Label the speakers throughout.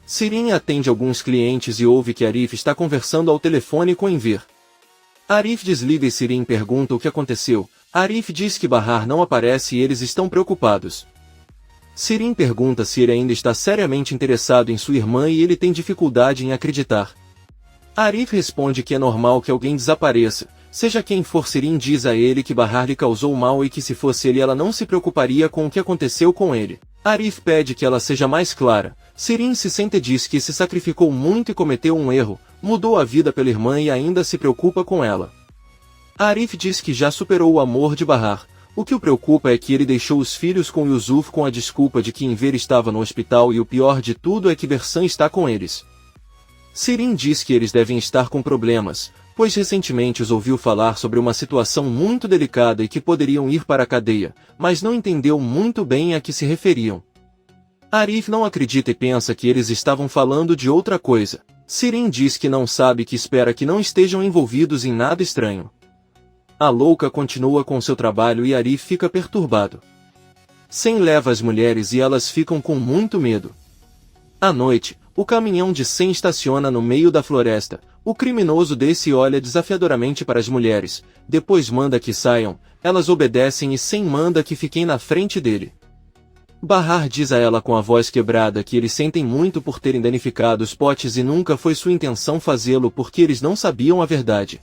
Speaker 1: Sirin atende alguns clientes e ouve que Arif está conversando ao telefone com Enver. Arif desliga e Sirin pergunta o que aconteceu. Arif diz que Bahar não aparece e eles estão preocupados. Sirin pergunta se ele ainda está seriamente interessado em sua irmã e ele tem dificuldade em acreditar. Arif responde que é normal que alguém desapareça, seja quem for. Sirin diz a ele que Bahar lhe causou mal e que se fosse ele ela não se preocuparia com o que aconteceu com ele. Arif pede que ela seja mais clara. Sirin se sente e diz que se sacrificou muito e cometeu um erro, mudou a vida pela irmã e ainda se preocupa com ela. Arif diz que já superou o amor de Bahar. O que o preocupa é que ele deixou os filhos com Yusuf com a desculpa de que Enver estava no hospital e o pior de tudo é que Bersan está com eles. Sirin diz que eles devem estar com problemas, pois recentemente os ouviu falar sobre uma situação muito delicada e que poderiam ir para a cadeia, mas não entendeu muito bem a que se referiam. Arif não acredita e pensa que eles estavam falando de outra coisa. Sirin diz que não sabe e que espera que não estejam envolvidos em nada estranho. A louca continua com seu trabalho e Arif fica perturbado. Sen leva as mulheres e elas ficam com muito medo. À noite, o caminhão de Sen estaciona no meio da floresta. O criminoso desce e olha desafiadoramente para as mulheres, depois manda que saiam, elas obedecem e Sen manda que fiquem na frente dele. Bahar diz a ela com a voz quebrada que eles sentem muito por terem danificado os potes e nunca foi sua intenção fazê-lo porque eles não sabiam a verdade.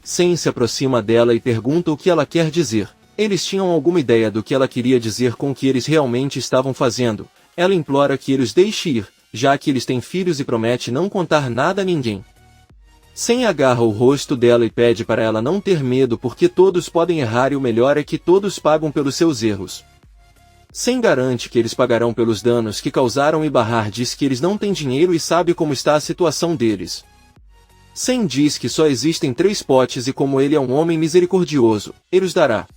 Speaker 1: Sen se aproxima dela e pergunta o que ela quer dizer. Eles tinham alguma ideia do que ela queria dizer com o que eles realmente estavam fazendo. Ela implora que ele os deixe ir, já que eles têm filhos e promete não contar nada a ninguém. Sen agarra o rosto dela e pede para ela não ter medo porque todos podem errar e o melhor é que todos pagam pelos seus erros. Sen garante que eles pagarão pelos danos que causaram e Bahar diz que eles não têm dinheiro e sabe como está a situação deles. Sen diz que só existem 3 potes e como ele é um homem misericordioso, ele os dará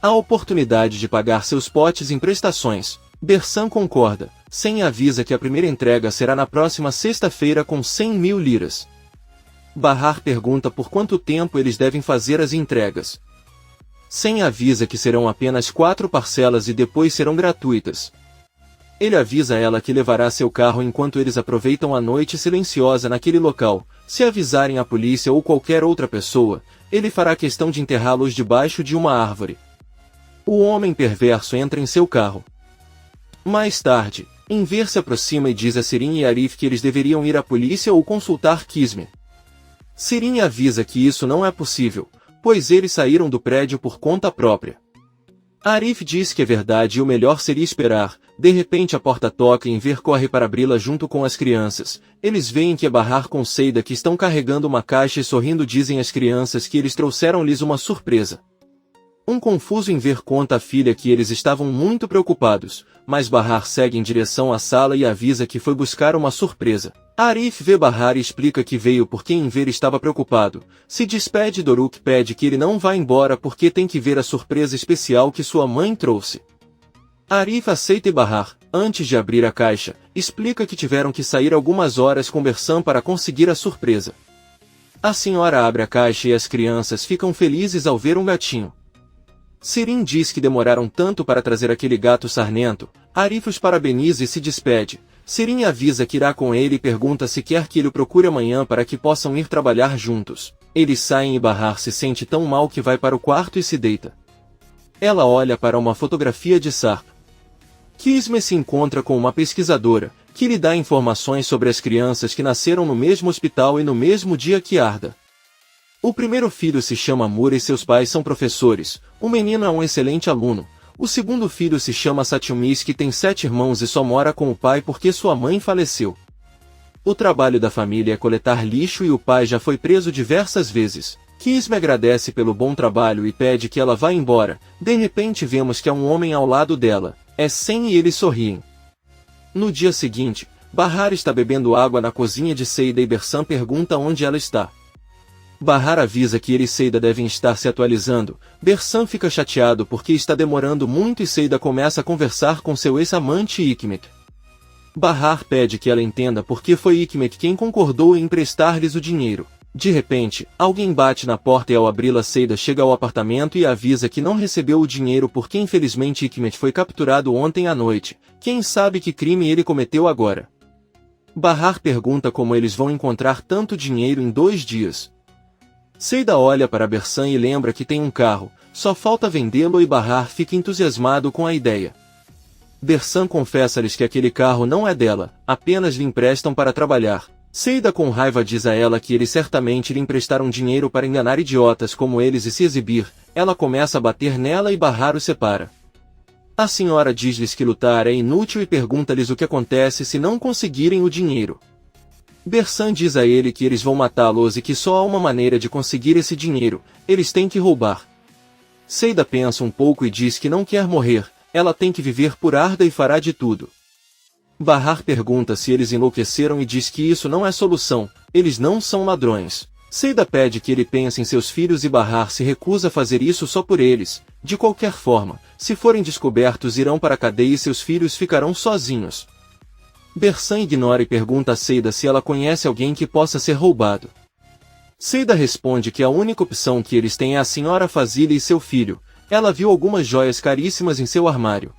Speaker 1: a oportunidade de pagar seus potes em prestações. Bersan concorda. Sen avisa que a primeira entrega será na próxima sexta-feira com 100.000 liras. Bahar pergunta por quanto tempo eles devem fazer as entregas. Sen avisa que serão apenas 4 parcelas e depois serão gratuitas. Ele avisa ela que levará seu carro enquanto eles aproveitam a noite silenciosa naquele local. Se avisarem a polícia ou qualquer outra pessoa, ele fará questão de enterrá-los debaixo de uma árvore. O homem perverso entra em seu carro. Mais tarde, Enver se aproxima e diz a Sirin e Arif que eles deveriam ir à polícia ou consultar Kismet. Sirin avisa que isso não é possível, pois eles saíram do prédio por conta própria. Arif diz que é verdade e o melhor seria esperar. De repente a porta toca e Enver corre para abri-la junto com as crianças. Eles veem que é Bahar com Seida que estão carregando uma caixa e sorrindo dizem às crianças que eles trouxeram-lhes uma surpresa. Um confuso Enver conta à filha que eles estavam muito preocupados, mas Bahar segue em direção à sala e avisa que foi buscar uma surpresa. Arif vê Bahar e explica que veio porque Enver estava preocupado. Se despede Doruk pede que ele não vá embora porque tem que ver a surpresa especial que sua mãe trouxe. Arif aceita e Bahar, antes de abrir a caixa, explica que tiveram que sair algumas horas com Bersan para conseguir a surpresa. A senhora abre a caixa e as crianças ficam felizes ao ver um gatinho. Sirin diz que demoraram tanto para trazer aquele gato sarnento. Arif os parabeniza e se despede. Sirin avisa que irá com ele e pergunta se quer que ele o procure amanhã para que possam ir trabalhar juntos. Eles saem e Bahar se sente tão mal que vai para o quarto e se deita. Ela olha para uma fotografia de Sarp. Kismet se encontra com uma pesquisadora, que lhe dá informações sobre as crianças que nasceram no mesmo hospital e no mesmo dia que Arda. O primeiro filho se chama Mura e seus pais são professores. O menino é um excelente aluno. O segundo filho se chama Satyumis que tem 7 irmãos e só mora com o pai porque sua mãe faleceu. O trabalho da família é coletar lixo e o pai já foi preso diversas vezes. Kismet agradece pelo bom trabalho e pede que ela vá embora. De repente vemos que há um homem ao lado dela. É Sen e eles sorriem. No dia seguinte, Bahar está bebendo água na cozinha de Seida e Bersan pergunta onde ela está. Bahar avisa que ele e Seida devem estar se atualizando. Bersan fica chateado porque está demorando muito e Seida começa a conversar com seu ex-amante Hikmet. Bahar pede que ela entenda porque foi Hikmet quem concordou em emprestar-lhes o dinheiro. De repente, alguém bate na porta e ao abri-la Seida chega ao apartamento e avisa que não recebeu o dinheiro porque infelizmente Hikmet foi capturado ontem à noite. Quem sabe que crime ele cometeu agora? Bahar pergunta como eles vão encontrar tanto dinheiro em 2 dias. Seida olha para Bersan e lembra que tem um carro, só falta vendê-lo e Bahar fica entusiasmado com a ideia. Bersan confessa-lhes que aquele carro não é dela, apenas lhe emprestam para trabalhar. Seida com raiva diz a ela que eles certamente lhe emprestaram dinheiro para enganar idiotas como eles e se exibir. Ela começa a bater nela e Bahar os separa. A senhora diz-lhes que lutar é inútil e pergunta-lhes o que acontece se não conseguirem o dinheiro. Bersan diz a ele que eles vão matá-los e que só há uma maneira de conseguir esse dinheiro, eles têm que roubar. Seida pensa um pouco e diz que não quer morrer, ela tem que viver por Arda e fará de tudo. Bahar pergunta se eles enlouqueceram e diz que isso não é solução, eles não são ladrões. Seida pede que ele pense em seus filhos e Bahar se recusa a fazer isso só por eles. De qualquer forma, se forem descobertos irão para a cadeia e seus filhos ficarão sozinhos. Bersan ignora e pergunta a Seida se ela conhece alguém que possa ser roubado. Seida responde que a única opção que eles têm é a senhora Fazile e seu filho. Ela viu algumas joias caríssimas em seu armário.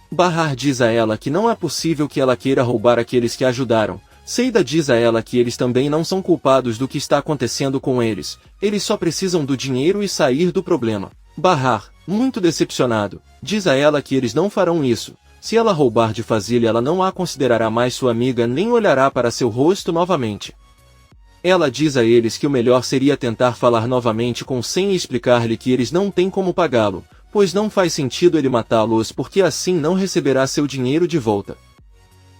Speaker 1: Bahar diz a ela que não é possível que ela queira roubar aqueles que a ajudaram. Seida diz a ela que eles também não são culpados do que está acontecendo com eles só precisam do dinheiro e sair do problema. Bahar, muito decepcionado, diz a ela que eles não farão isso. Se ela roubar de Fazile ela não a considerará mais sua amiga nem olhará para seu rosto novamente. Ela diz a eles que o melhor seria tentar falar novamente com Sem e explicar-lhe que eles não têm como pagá-lo, pois não faz sentido ele matá-los porque assim não receberá seu dinheiro de volta.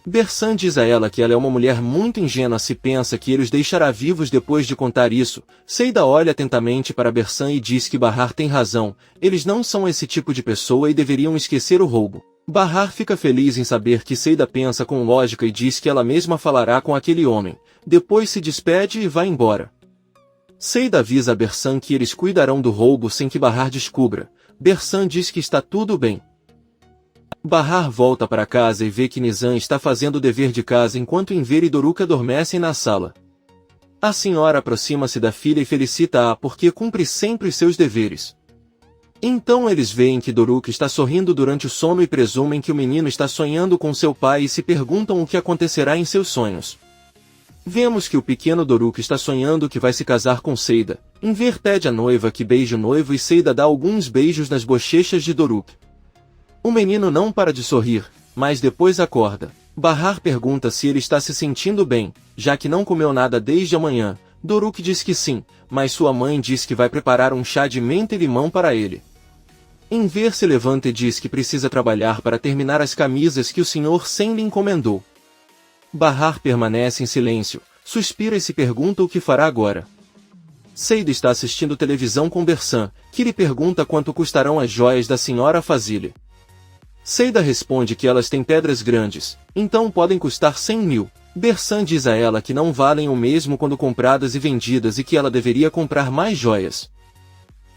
Speaker 1: Bersan diz a ela que ela é uma mulher muito ingênua se pensa que ele os deixará vivos depois de contar isso. Seida olha atentamente para Bersan e diz que Bahar tem razão, eles não são esse tipo de pessoa e deveriam esquecer o roubo. Bahar fica feliz em saber que Seida pensa com lógica e diz que ela mesma falará com aquele homem. Depois se despede e vai embora. Seida avisa a Bersan que eles cuidarão do roubo sem que Bahar descubra. Bersan diz que está tudo bem. Bahar volta para casa e vê que Nizam está fazendo o dever de casa enquanto Enver e Doruk adormecem na sala. A senhora aproxima-se da filha e felicita-a porque cumpre sempre seus deveres. Então eles veem que Doruk está sorrindo durante o sono e presumem que o menino está sonhando com seu pai e se perguntam o que acontecerá em seus sonhos. Vemos que o pequeno Doruk está sonhando que vai se casar com Seida. Enver pede à noiva que beije o noivo e Seida dá alguns beijos nas bochechas de Doruk. O menino não para de sorrir, mas depois acorda. Bahar pergunta se ele está se sentindo bem, já que não comeu nada desde a manhã. Doruk diz que sim, mas sua mãe diz que vai preparar um chá de menta e limão para ele. Enver se levanta e diz que precisa trabalhar para terminar as camisas que o Sr. Sem lhe encomendou. Bahar permanece em silêncio, suspira e se pergunta o que fará agora. Seida está assistindo televisão com Bersan, que lhe pergunta quanto custarão as joias da senhora Fazile. Seida responde que elas têm pedras grandes, então podem custar 100 mil. Bersan diz a ela que não valem o mesmo quando compradas e vendidas e que ela deveria comprar mais joias.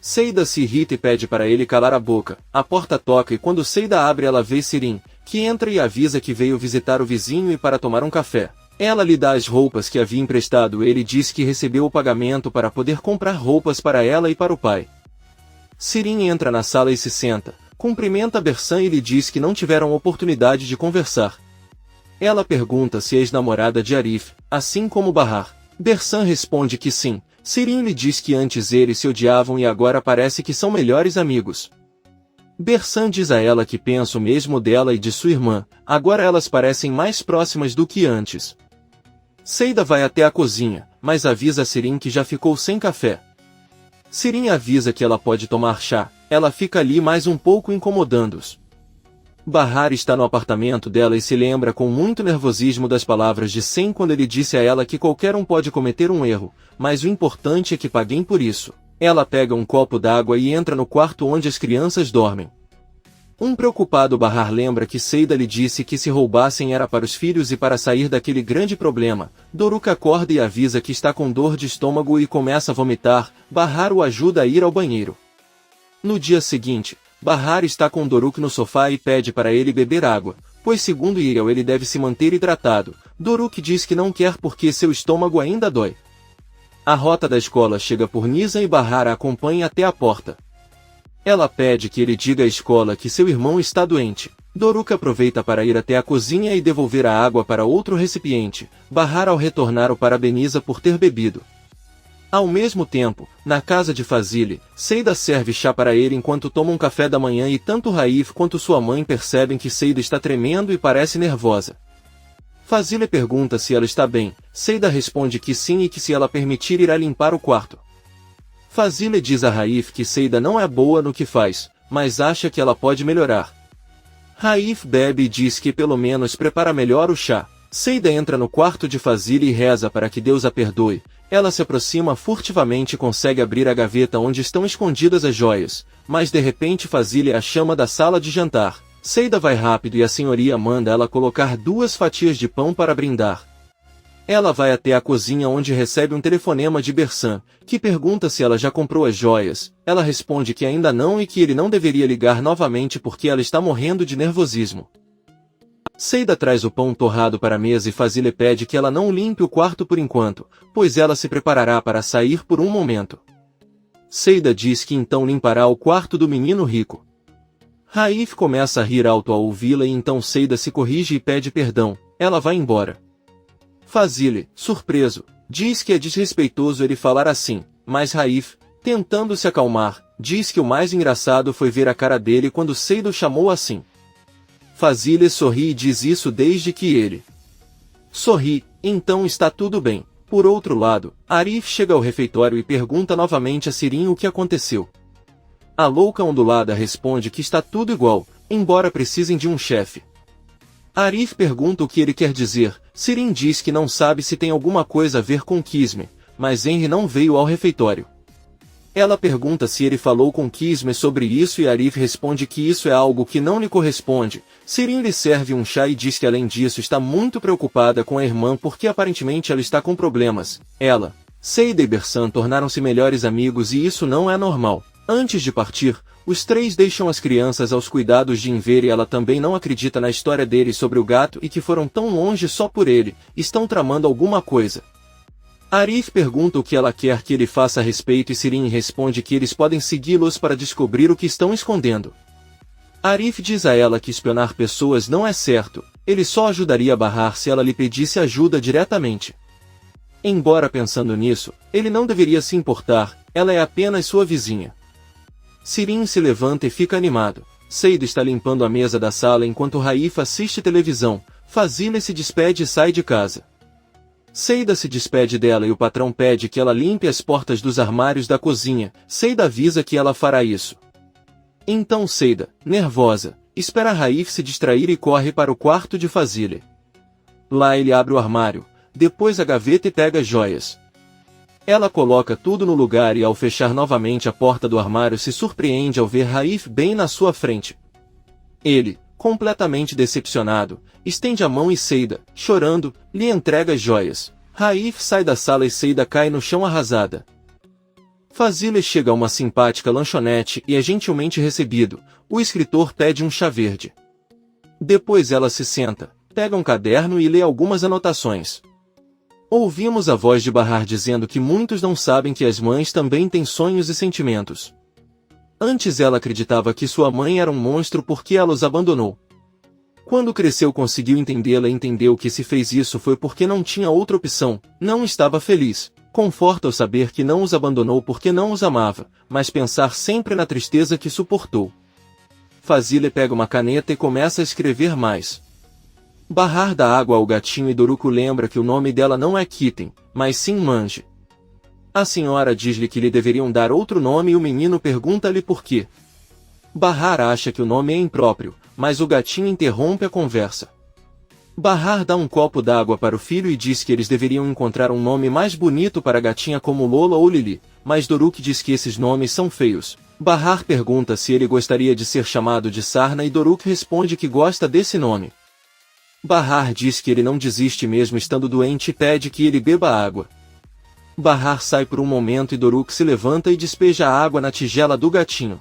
Speaker 1: Seida se irrita e pede para ele calar a boca. A porta toca e quando Seida abre ela vê Sirin, que entra e avisa que veio visitar o vizinho e para tomar um café. Ela lhe dá as roupas que havia emprestado e ele diz que recebeu o pagamento para poder comprar roupas para ela e para o pai. Sirin entra na sala e se senta, cumprimenta Bersan e lhe diz que não tiveram oportunidade de conversar. Ela pergunta se é ex-namorada de Arif, assim como Bahar. Bersan responde que sim. Sirin lhe diz que antes eles se odiavam e agora parece que são melhores amigos. Bersan diz a ela que pensa o mesmo dela e de sua irmã, agora elas parecem mais próximas do que antes. Seida vai até a cozinha, mas avisa a Sirin que já ficou sem café. Sirin avisa que ela pode tomar chá, ela fica ali mais um pouco incomodando-os. Bahar está no apartamento dela e se lembra com muito nervosismo das palavras de Sem quando ele disse a ela que qualquer um pode cometer um erro, mas o importante é que paguem por isso. Ela pega um copo d'água e entra no quarto onde as crianças dormem. Um preocupado Bahar lembra que Seida lhe disse que se roubassem era para os filhos e para sair daquele grande problema. Doruk acorda e avisa que está com dor de estômago e começa a vomitar. Bahar o ajuda a ir ao banheiro. No dia seguinte, Bahar está com Doruk no sofá e pede para ele beber água, pois segundo Iriel ele deve se manter hidratado. Doruk diz que não quer porque seu estômago ainda dói. A rota da escola chega por Nizam e Bahar a acompanha até a porta. Ela pede que ele diga à escola que seu irmão está doente. Doruk aproveita para ir até a cozinha e devolver a água para outro recipiente. Bahar ao retornar o parabeniza por ter bebido. Ao mesmo tempo, na casa de Fazile, Seida serve chá para ele enquanto toma um café da manhã e tanto Raif quanto sua mãe percebem que Seida está tremendo e parece nervosa. Fazile pergunta se ela está bem, Seida responde que sim e que se ela permitir irá limpar o quarto. Fazile diz a Raif que Seida não é boa no que faz, mas acha que ela pode melhorar. Raif bebe e diz que pelo menos prepara melhor o chá. Seida entra no quarto de Fazile e reza para que Deus a perdoe. Ela se aproxima furtivamente e consegue abrir a gaveta onde estão escondidas as joias, mas de repente Fazile a chama da sala de jantar. Seida vai rápido e a senhoria manda ela colocar 2 fatias de pão para brindar. Ela vai até a cozinha onde recebe um telefonema de Bersan, que pergunta se ela já comprou as joias. Ela responde que ainda não e que ele não deveria ligar novamente porque ela está morrendo de nervosismo. Seida traz o pão torrado para a mesa e Fazile pede que ela não limpe o quarto por enquanto, pois ela se preparará para sair por um momento. Seida diz que então limpará o quarto do menino rico. Raif começa a rir alto ao ouvi-la e então Seida se corrige e pede perdão. Ela vai embora. Fazile, surpreso, diz que é desrespeitoso ele falar assim, mas Raif, tentando se acalmar, diz que o mais engraçado foi ver a cara dele quando Seida o chamou assim. Fazile sorri e diz isso desde que ele sorri, então está tudo bem. Por outro lado, Arif chega ao refeitório e pergunta novamente a Sirin o que aconteceu. A louca ondulada responde que está tudo igual, embora precisem de um chefe. Arif pergunta o que ele quer dizer. Sirin diz que não sabe se tem alguma coisa a ver com Kisme, mas Henry não veio ao refeitório. Ela pergunta se ele falou com Kisme sobre isso e Arif responde que isso é algo que não lhe corresponde. Sirin lhe serve um chá e diz que além disso está muito preocupada com a irmã porque aparentemente ela está com problemas. Ela, Seida e Bersan tornaram-se melhores amigos e isso não é normal. Antes de partir, os 3 deixam as crianças aos cuidados de Inver e ela também não acredita na história deles sobre o gato e que foram tão longe só por ele, estão tramando alguma coisa. Arif pergunta o que ela quer que ele faça a respeito e Sirin responde que eles podem segui-los para descobrir o que estão escondendo. Arif diz a ela que espionar pessoas não é certo, ele só ajudaria a barrar se ela lhe pedisse ajuda diretamente. Embora pensando nisso, ele não deveria se importar, ela é apenas sua vizinha. Sirin se levanta e fica animado. Seida está limpando a mesa da sala enquanto Raif assiste televisão. Fazile se despede e sai de casa. Seida se despede dela e o patrão pede que ela limpe as portas dos armários da cozinha. Seida avisa que ela fará isso. Então Seida, nervosa, espera Raif se distrair e corre para o quarto de Fazile. Lá ele abre o armário, depois a gaveta e pega as joias. Ela coloca tudo no lugar e ao fechar novamente a porta do armário se surpreende ao ver Raif bem na sua frente. Ele, completamente decepcionado, estende a mão e Seida, chorando, lhe entrega as joias. Raif sai da sala e Seida cai no chão arrasada. Fazile chega a uma simpática lanchonete e é gentilmente recebido. O escritor pede um chá verde. Depois ela se senta, pega um caderno e lê algumas anotações. Ouvimos a voz de Bahar dizendo que muitos não sabem que as mães também têm sonhos e sentimentos. Antes ela acreditava que sua mãe era um monstro porque ela os abandonou. Quando cresceu conseguiu entendê-la e entendeu que se fez isso foi porque não tinha outra opção, não estava feliz. Conforta ao saber que não os abandonou porque não os amava, mas pensar sempre na tristeza que suportou. Fazile pega uma caneta e começa a escrever mais. Bahar dá água ao gatinho e Doruko lembra que o nome dela não é Kitten, mas sim Manji. A senhora diz-lhe que lhe deveriam dar outro nome e o menino pergunta-lhe por quê. Bahar acha que o nome é impróprio, mas o gatinho interrompe a conversa. Bahar dá um copo d'água para o filho e diz que eles deveriam encontrar um nome mais bonito para a gatinha como Lola ou Lili, mas Doruk diz que esses nomes são feios. Bahar pergunta se ele gostaria de ser chamado de Sarna e Doruk responde que gosta desse nome. Bahar diz que ele não desiste mesmo estando doente e pede que ele beba água. Bahar sai por um momento e Doruk se levanta e despeja a água na tigela do gatinho.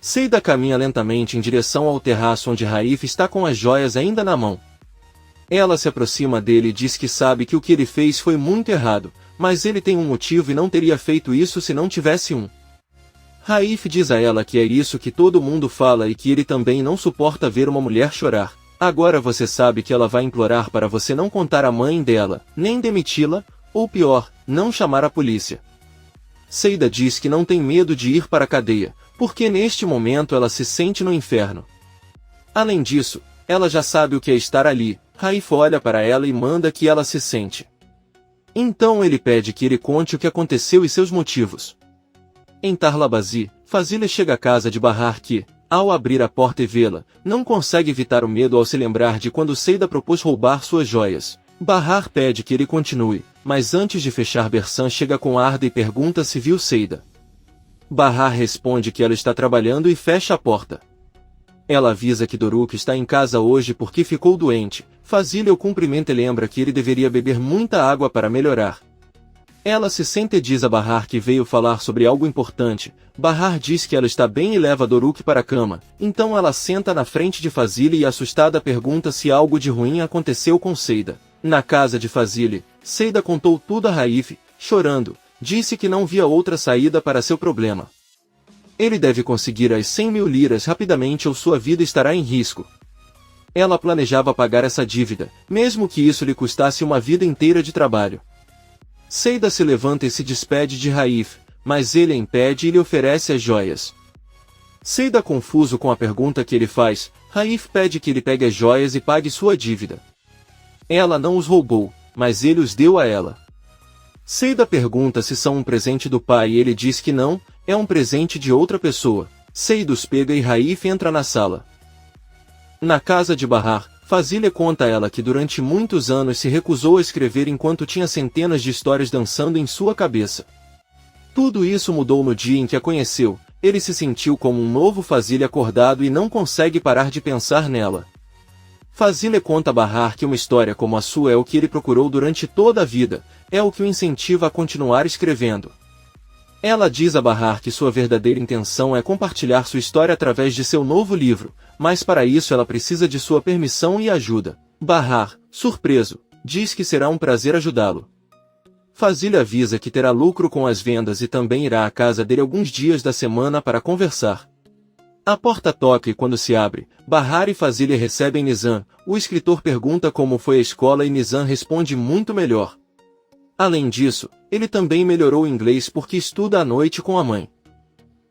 Speaker 1: Seida caminha lentamente em direção ao terraço onde Raif está com as joias ainda na mão. Ela se aproxima dele e diz que sabe que o que ele fez foi muito errado, mas ele tem um motivo e não teria feito isso se não tivesse um. Raif diz a ela que é isso que todo mundo fala e que ele também não suporta ver uma mulher chorar. Agora você sabe que ela vai implorar para você não contar à mãe dela, nem demiti-la, ou pior, não chamar a polícia. Seida diz que não tem medo de ir para a cadeia, porque neste momento ela se sente no inferno. Além disso, ela já sabe o que é estar ali. Raif olha para ela e manda que ela se sente. Então ele pede que ele conte o que aconteceu e seus motivos. Em Tarlabazi, Fazile chega à casa de Bahar que, ao abrir a porta e vê-la, não consegue evitar o medo ao se lembrar de quando Seida propôs roubar suas joias. Bahar pede que ele continue, mas antes de fechar Bersan chega com Arda e pergunta se viu Seida. Bahar responde que ela está trabalhando e fecha a porta. Ela avisa que Doruk está em casa hoje porque ficou doente. Fazile o cumprimenta e lembra que ele deveria beber muita água para melhorar. Ela se sente e diz a Bahar que veio falar sobre algo importante. Bahar diz que ela está bem e leva Doruk para a cama. Então ela senta na frente de Fazile e assustada pergunta se algo de ruim aconteceu com Seida. Na casa de Fazile, Seida contou tudo a Raif, chorando. Disse que não via outra saída para seu problema. Ele deve conseguir as 100.000 liras rapidamente ou sua vida estará em risco. Ela planejava pagar essa dívida, mesmo que isso lhe custasse uma vida inteira de trabalho. Seida se levanta e se despede de Raif, mas ele a impede e lhe oferece as joias. Seida confuso com a pergunta que ele faz, Raif pede que ele pegue as joias e pague sua dívida. Ela não os roubou, mas ele os deu a ela. Seida pergunta se são um presente do pai e ele diz que não, é um presente de outra pessoa. Seida os pega e Raif entra na sala. Na casa de Bahar, Fazile conta a ela que durante muitos anos se recusou a escrever enquanto tinha centenas de histórias dançando em sua cabeça. Tudo isso mudou no dia em que a conheceu. Ele se sentiu como um novo Fazile acordado e não consegue parar de pensar nela. Fazile conta a Bahar que uma história como a sua é o que ele procurou durante toda a vida, é o que o incentiva a continuar escrevendo. Ela diz a Bahar que sua verdadeira intenção é compartilhar sua história através de seu novo livro, mas para isso ela precisa de sua permissão e ajuda. Bahar, surpreso, diz que será um prazer ajudá-lo. Fazile avisa que terá lucro com as vendas e também irá à casa dele alguns dias da semana para conversar. A porta toca e quando se abre, Bahar e Fazile recebem Nizam. O escritor pergunta como foi a escola e Nizam responde muito melhor. Além disso, ele também melhorou o inglês porque estuda à noite com a mãe.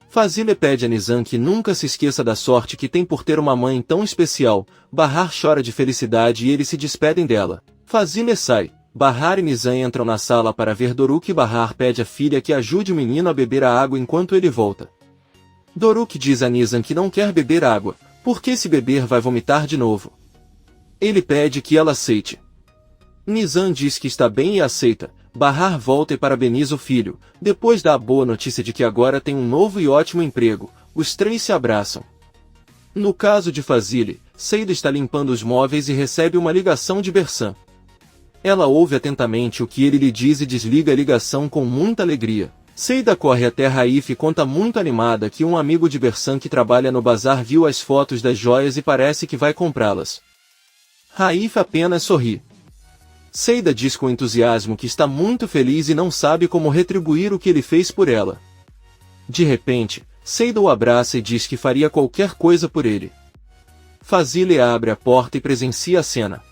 Speaker 1: Fazile pede a Nizam que nunca se esqueça da sorte que tem por ter uma mãe tão especial. Bahar chora de felicidade e eles se despedem dela. Fazile sai. Bahar e Nizam entram na sala para ver Doruk e Bahar pede à filha que ajude o menino a beber a água enquanto ele volta. Doruk diz a Nizam que não quer beber água, porque se beber vai vomitar de novo. Ele pede que ela aceite. Nizam diz que está bem e aceita. Bahar volta e parabeniza o filho. Depois dá a boa notícia de que agora tem um novo e ótimo emprego. Os três se abraçam. No caso de Fazile, Seida está limpando os móveis e recebe uma ligação de Bersan. Ela ouve atentamente o que ele lhe diz e desliga a ligação com muita alegria. Seida corre até Raif e conta muito animada que um amigo de Bersan que trabalha no bazar viu as fotos das joias e parece que vai comprá-las. Raif apenas sorri. Seida diz com entusiasmo que está muito feliz e não sabe como retribuir o que ele fez por ela. De repente, Seida o abraça e diz que faria qualquer coisa por ele. Fazile abre a porta e presencia a cena.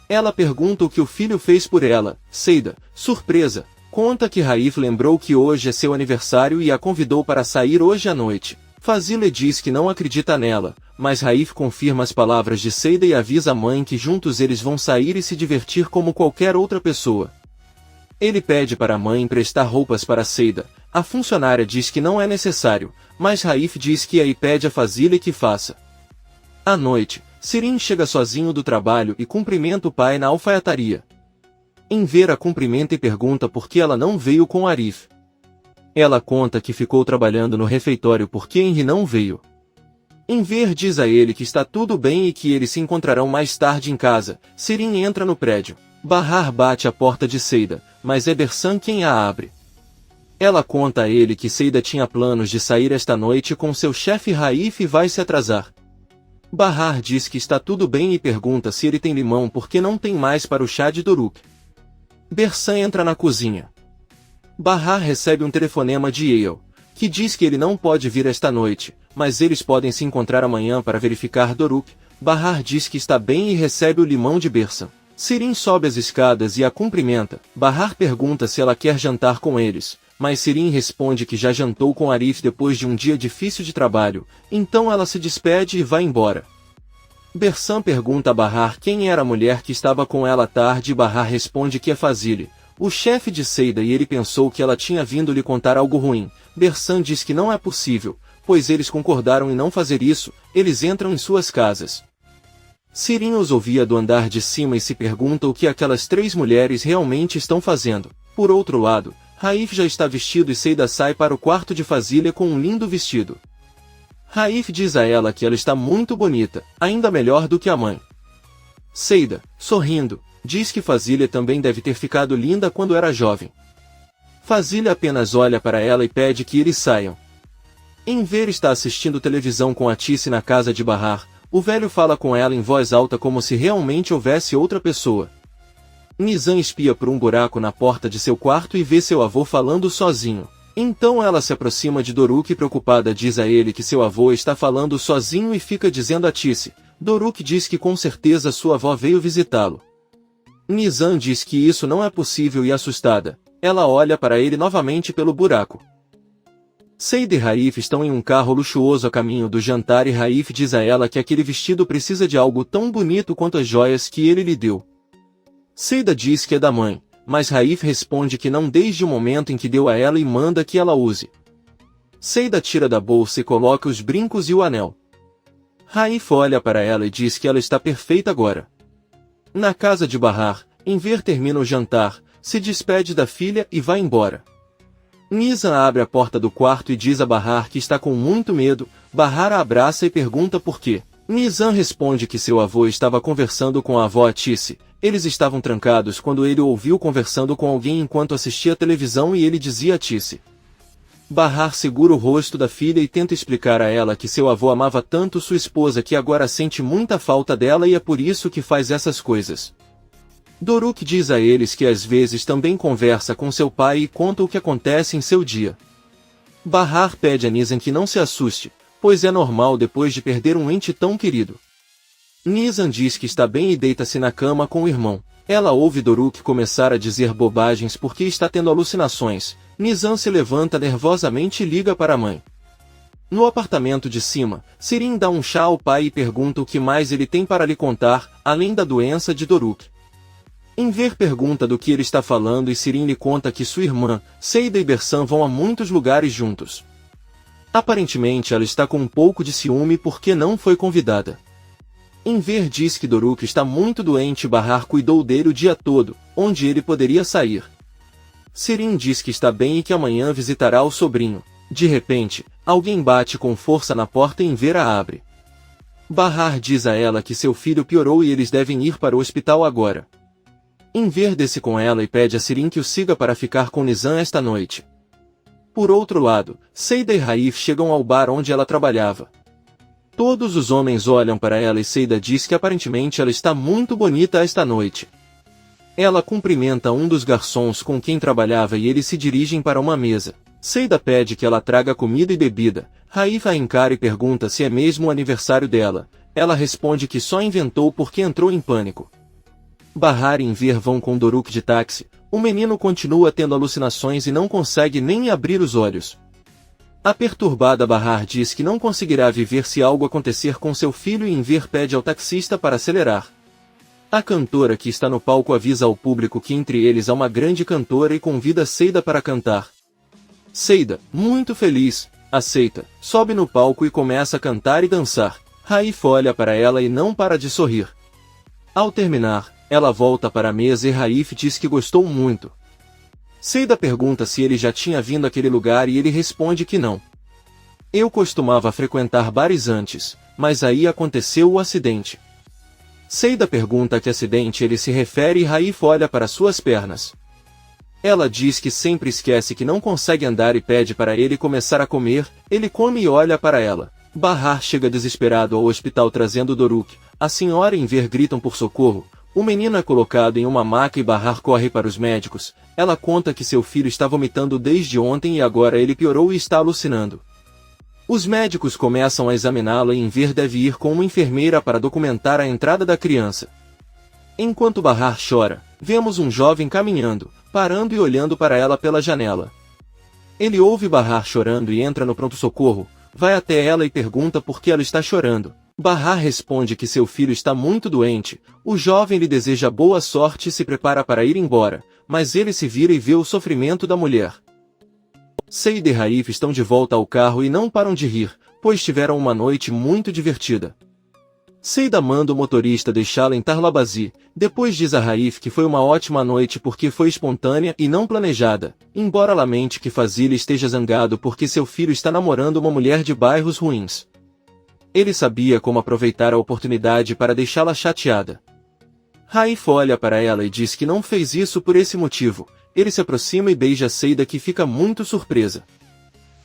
Speaker 1: Ela pergunta o que o filho fez por ela. Seida, surpresa, conta que Raif lembrou que hoje é seu aniversário e a convidou para sair hoje à noite. Fazile diz que não acredita nela, mas Raif confirma as palavras de Seida e avisa a mãe que juntos eles vão sair e se divertir como qualquer outra pessoa. Ele pede para a mãe emprestar roupas para Seida. A funcionária diz que não é necessário, mas Raif diz que aí pede a Fazile que faça. À noite, Sirin chega sozinho do trabalho e cumprimenta o pai na alfaiataria. Enver a cumprimenta e pergunta por que ela não veio com Arif. Ela conta que ficou trabalhando no refeitório porque Henri não veio. Enver diz a ele que está tudo bem e que eles se encontrarão mais tarde em casa. Sirin entra no prédio. Bahar bate a porta de Seida, mas é Bersan quem a abre. Ela conta a ele que Seida tinha planos de sair esta noite com seu chefe Raif e vai se atrasar. Bahar diz que está tudo bem e pergunta se ele tem limão porque não tem mais para o chá de Doruk. Bersan entra na cozinha. Bahar recebe um telefonema de Yale. que diz que ele não pode vir esta noite, mas eles podem se encontrar amanhã para verificar Doruk. Bahar diz que está bem e recebe o limão de Bersam. Sirin sobe as escadas e a cumprimenta. Bahar pergunta se ela quer jantar com eles, mas Sirin responde que já jantou com Arif depois de um dia difícil de trabalho, então ela se despede e vai embora. Bersam pergunta a Bahar quem era a mulher que estava com ela à tarde e Bahar responde que é Fazile, o chefe de Seida, e ele pensou que ela tinha vindo lhe contar algo ruim. Bersam diz que não é possível, pois eles concordaram em não fazer isso. Eles entram em suas casas. Sirin os ouvia do andar de cima e se pergunta o que aquelas 3 mulheres realmente estão fazendo. Por outro lado, Raif já está vestido e Seida sai para o quarto de Fazile com um lindo vestido. Raif diz a ela que ela está muito bonita, ainda melhor do que a mãe. Seida, sorrindo, diz que Fazile também deve ter ficado linda quando era jovem. Fazile apenas olha para ela e pede que eles saiam. Enver está assistindo televisão com Atice na casa de Bahar. O velho fala com ela em voz alta como se realmente houvesse outra pessoa. Nizam espia por um buraco na porta de seu quarto e vê seu avô falando sozinho. Então ela se aproxima de Doruk e preocupada diz a ele que seu avô está falando sozinho e fica dizendo a Atice. Doruk diz que com certeza sua avó veio visitá-lo. Nizam diz que isso não é possível e assustada, ela olha para ele novamente pelo buraco. Seida e Raif estão em um carro luxuoso a caminho do jantar e Raif diz a ela que aquele vestido precisa de algo tão bonito quanto as joias que ele lhe deu. Seida diz que é da mãe, mas Raif responde que não desde o momento em que deu a ela e manda que ela use. Seida tira da bolsa e coloca os brincos e o anel. Raif olha para ela e diz que ela está perfeita agora. Na casa de Bahar, Enver termina o jantar, se despede da filha e vai embora. Nizam abre a porta do quarto e diz a Bahar que está com muito medo. Bahar a abraça e pergunta por quê. Nizam responde que seu avô estava conversando com a avó Atice. Eles estavam trancados quando ele ouviu conversando com alguém enquanto assistia televisão e ele dizia a Atice. Bahar segura o rosto da filha e tenta explicar a ela que seu avô amava tanto sua esposa que agora sente muita falta dela e é por isso que faz essas coisas. Doruk diz a eles que às vezes também conversa com seu pai e conta o que acontece em seu dia. Bahar pede a Nizam que não se assuste, pois é normal depois de perder um ente tão querido. Nizam diz que está bem e deita-se na cama com o irmão. Ela ouve Doruk começar a dizer bobagens porque está tendo alucinações. Nizam se levanta nervosamente e liga para a mãe. No apartamento de cima, Sirin dá um chá ao pai e pergunta o que mais ele tem para lhe contar, além da doença de Doruk. Enver pergunta do que ele está falando e Sirin lhe conta que sua irmã, Seida e Bersam vão a muitos lugares juntos. Aparentemente ela está com um pouco de ciúme porque não foi convidada. Enver diz que Doruk está muito doente e Bahar cuidou dele o dia todo, onde ele poderia sair. Sirin diz que está bem e que amanhã visitará o sobrinho. De repente, alguém bate com força na porta e Enver a abre. Bahar diz a ela que seu filho piorou e eles devem ir para o hospital agora. Enver desce com ela e pede a Sirin que o siga para ficar com Nizam esta noite. Por outro lado, Seida e Raif chegam ao bar onde ela trabalhava. Todos os homens olham para ela e Seida diz que aparentemente ela está muito bonita esta noite. Ela cumprimenta um dos garçons com quem trabalhava e eles se dirigem para uma mesa. Seida pede que ela traga comida e bebida. Raif a encara e pergunta se é mesmo o aniversário dela. Ela responde que só inventou porque entrou em pânico. Bahar e Enver vão com Doruk de táxi. O menino continua tendo alucinações e não consegue nem abrir os olhos. A perturbada Bahar diz que não conseguirá viver se algo acontecer com seu filho e Enver pede ao taxista para acelerar. A cantora que está no palco avisa ao público que entre eles há uma grande cantora e convida Seida para cantar. Seida, muito feliz, aceita, sobe no palco e começa a cantar e dançar. Raif olha para ela e não para de sorrir. Ao terminar, ela volta para a mesa e Raif diz que gostou muito. Seida pergunta se ele já tinha vindo àquele lugar e ele responde que não. Eu costumava frequentar bares antes, mas aí aconteceu o acidente. Seida pergunta a que acidente ele se refere e Raif olha para suas pernas. Ela diz que sempre esquece que não consegue andar e pede para ele começar a comer. Ele come e olha para ela. Bahar chega desesperado ao hospital trazendo Doruk. A senhora e Enver gritam por socorro, O menino é colocado em uma maca e Bahar corre para os médicos. Ela conta que seu filho está vomitando desde ontem e agora ele piorou e está alucinando. Os médicos começam a examiná-la e Enver deve ir com uma enfermeira para documentar a entrada da criança. Enquanto Bahar chora, vemos um jovem caminhando, parando e olhando para ela pela janela. Ele ouve Bahar chorando e entra no pronto-socorro, vai até ela e pergunta por que ela está chorando. Bahar responde que seu filho está muito doente. O jovem lhe deseja boa sorte e se prepara para ir embora, mas ele se vira e vê o sofrimento da mulher. Seida e Raif estão de volta ao carro e não param de rir, pois tiveram uma noite muito divertida. Seida manda o motorista deixá-la em Tarlabazi, depois diz a Raif que foi uma ótima noite porque foi espontânea e não planejada, embora lamente que Fazile esteja zangado porque seu filho está namorando uma mulher de bairros ruins. Ele sabia como aproveitar a oportunidade para deixá-la chateada. Raif olha para ela e diz que não fez isso por esse motivo. Ele se aproxima e beija Seida, que fica muito surpresa.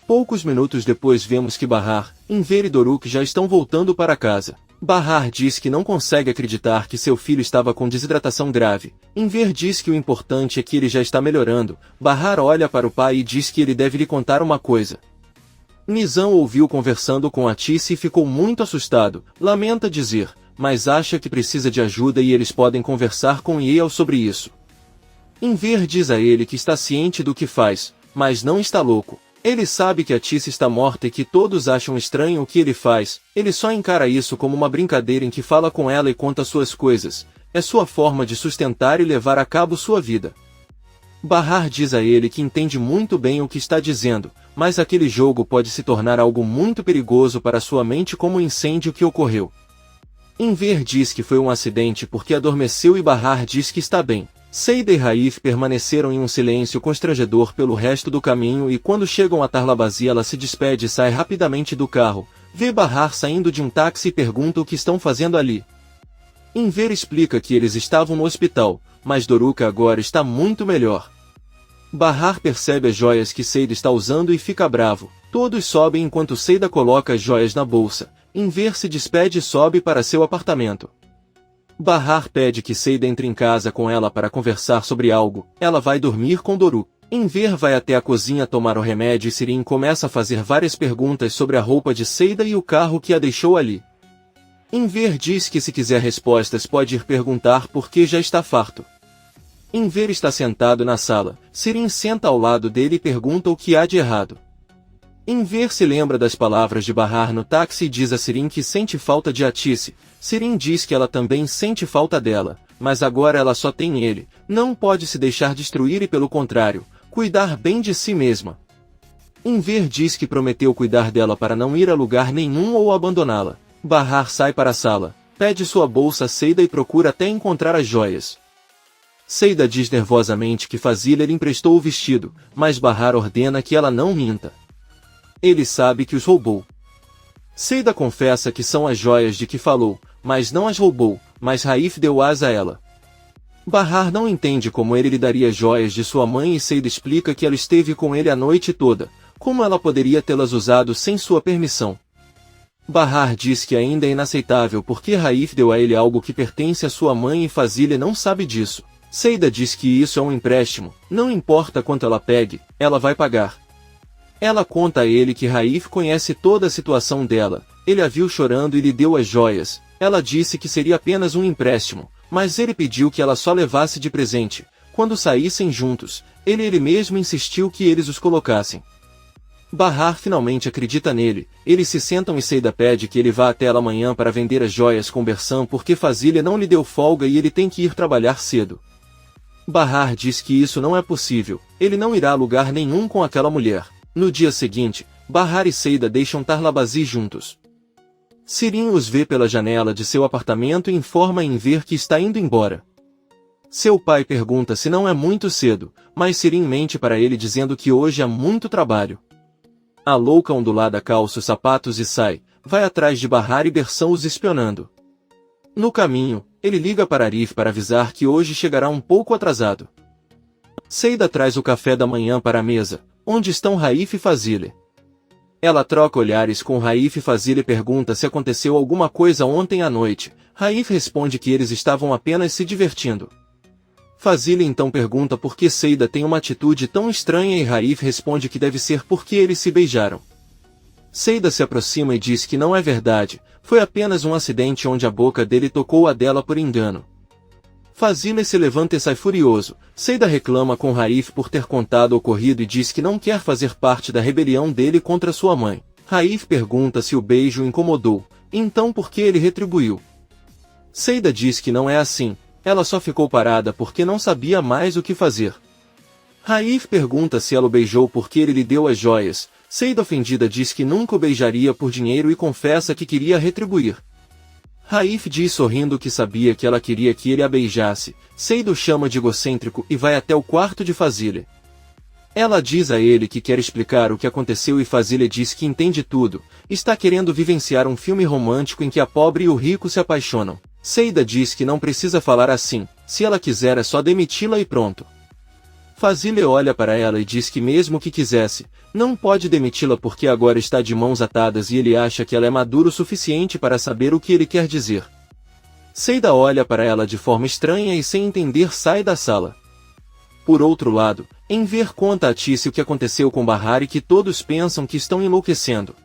Speaker 1: Poucos minutos depois vemos que Bahar, Enver e Doruk já estão voltando para casa. Bahar diz que não consegue acreditar que seu filho estava com desidratação grave. Enver diz que o importante é que ele já está melhorando. Bahar olha para o pai e diz que ele deve lhe contar uma coisa. Nizam ouviu conversando com Atice e ficou muito assustado. Lamenta dizer, mas acha que precisa de ajuda e eles podem conversar com Yale sobre isso. Enver diz a ele que está ciente do que faz, mas não está louco. Ele sabe que Atice está morta e que todos acham estranho o que ele faz. Ele só encara isso como uma brincadeira em que fala com ela e conta suas coisas. É sua forma de sustentar e levar a cabo sua vida. Bahar diz a ele que entende muito bem o que está dizendo, mas aquele jogo pode se tornar algo muito perigoso para sua mente, como o incêndio que ocorreu. Enver diz que foi um acidente porque adormeceu e Bahar diz que está bem. Seida e Raif permaneceram em um silêncio constrangedor pelo resto do caminho e quando chegam a Tarlabazi ela se despede e sai rapidamente do carro. Vê Bahar saindo de um táxi e pergunta o que estão fazendo ali. Enver explica que eles estavam no hospital, mas Doruk agora está muito melhor. Bahar percebe as joias que Seida está usando e fica bravo. Todos sobem enquanto Seida coloca as joias na bolsa. Enver se despede e sobe para seu apartamento. Bahar pede que Seida entre em casa com ela para conversar sobre algo. Ela vai dormir com Doruk. Enver vai até a cozinha tomar o remédio e Sirin começa a fazer várias perguntas sobre a roupa de Seida e o carro que a deixou ali. Enver diz que se quiser respostas pode ir perguntar porque já está farto. Enver está sentado na sala. Sirin senta ao lado dele e pergunta o que há de errado. Enver se lembra das palavras de Bahar no táxi e diz a Sirin que sente falta de Atice. Sirin diz que ela também sente falta dela, mas agora ela só tem ele. Não pode se deixar destruir e, pelo contrário, cuidar bem de si mesma. Enver diz que prometeu cuidar dela para não ir a lugar nenhum ou abandoná-la. Bahar sai para a sala, pede sua bolsa a Seida e procura até encontrar as joias. Seida diz nervosamente que Fazile lhe emprestou o vestido, mas Bahar ordena que ela não minta. Ele sabe que os roubou. Seida confessa que são as joias de que falou, mas não as roubou, mas Raif deu-as a ela. Bahar não entende como ele lhe daria joias de sua mãe e Seida explica que ela esteve com ele a noite toda, como ela poderia tê-las usado sem sua permissão. Bahar diz que ainda é inaceitável porque Raif deu a ele algo que pertence à sua mãe e Fazile não sabe disso. Seida diz que isso é um empréstimo, não importa quanto ela pegue, ela vai pagar. Ela conta a ele que Raif conhece toda a situação dela, ele a viu chorando e lhe deu as joias. Ela disse que seria apenas um empréstimo, mas ele pediu que ela só levasse de presente. Quando saíssem juntos, ele mesmo insistiu que eles os colocassem. Bahar finalmente acredita nele, eles se sentam e Seida pede que ele vá até ela amanhã para vender as joias com Bersam porque Fazile não lhe deu folga e ele tem que ir trabalhar cedo. Bahar diz que isso não é possível, ele não irá a lugar nenhum com aquela mulher. No dia seguinte, Bahar e Seida deixam Tarlabazi juntos. Sirin os vê pela janela de seu apartamento e informa a Enver que está indo embora. Seu pai pergunta se não é muito cedo, mas Sirin mente para ele dizendo que hoje há muito trabalho. A louca ondulada calça os sapatos e sai, vai atrás de Bahar e Bersam os espionando. No caminho, ele liga para Arif para avisar que hoje chegará um pouco atrasado. Seida traz o café da manhã para a mesa, onde estão Raif e Fazile. Ela troca olhares com Raif e Fazile pergunta se aconteceu alguma coisa ontem à noite. Raif responde que eles estavam apenas se divertindo. Fazile então pergunta por que Seida tem uma atitude tão estranha e Raif responde que deve ser porque eles se beijaram. Seida se aproxima e diz que não é verdade, foi apenas um acidente onde a boca dele tocou a dela por engano. Fazile se levanta e sai furioso. Seida reclama com Raif por ter contado o ocorrido e diz que não quer fazer parte da rebelião dele contra sua mãe. Raif pergunta se o beijo o incomodou, então por que ele retribuiu. Seida diz que não é assim, ela só ficou parada porque não sabia mais o que fazer. Raif pergunta se ela o beijou porque ele lhe deu as joias. Seida ofendida diz que nunca o beijaria por dinheiro e confessa que queria retribuir. Raif diz sorrindo que sabia que ela queria que ele a beijasse. Seida o chama de egocêntrico e vai até o quarto de Fazile. Ela diz a ele que quer explicar o que aconteceu e Fazile diz que entende tudo, está querendo vivenciar um filme romântico em que a pobre e o rico se apaixonam. Seida diz que não precisa falar assim, se ela quiser é só demiti-la e pronto. Fazile olha para ela e diz que mesmo que quisesse, não pode demiti-la porque agora está de mãos atadas e ele acha que ela é madura o suficiente para saber o que ele quer dizer. Seida olha para ela de forma estranha e sem entender sai da sala. Por outro lado, Enver conta a Tice o que aconteceu com Bahar e que todos pensam que estão enlouquecendo.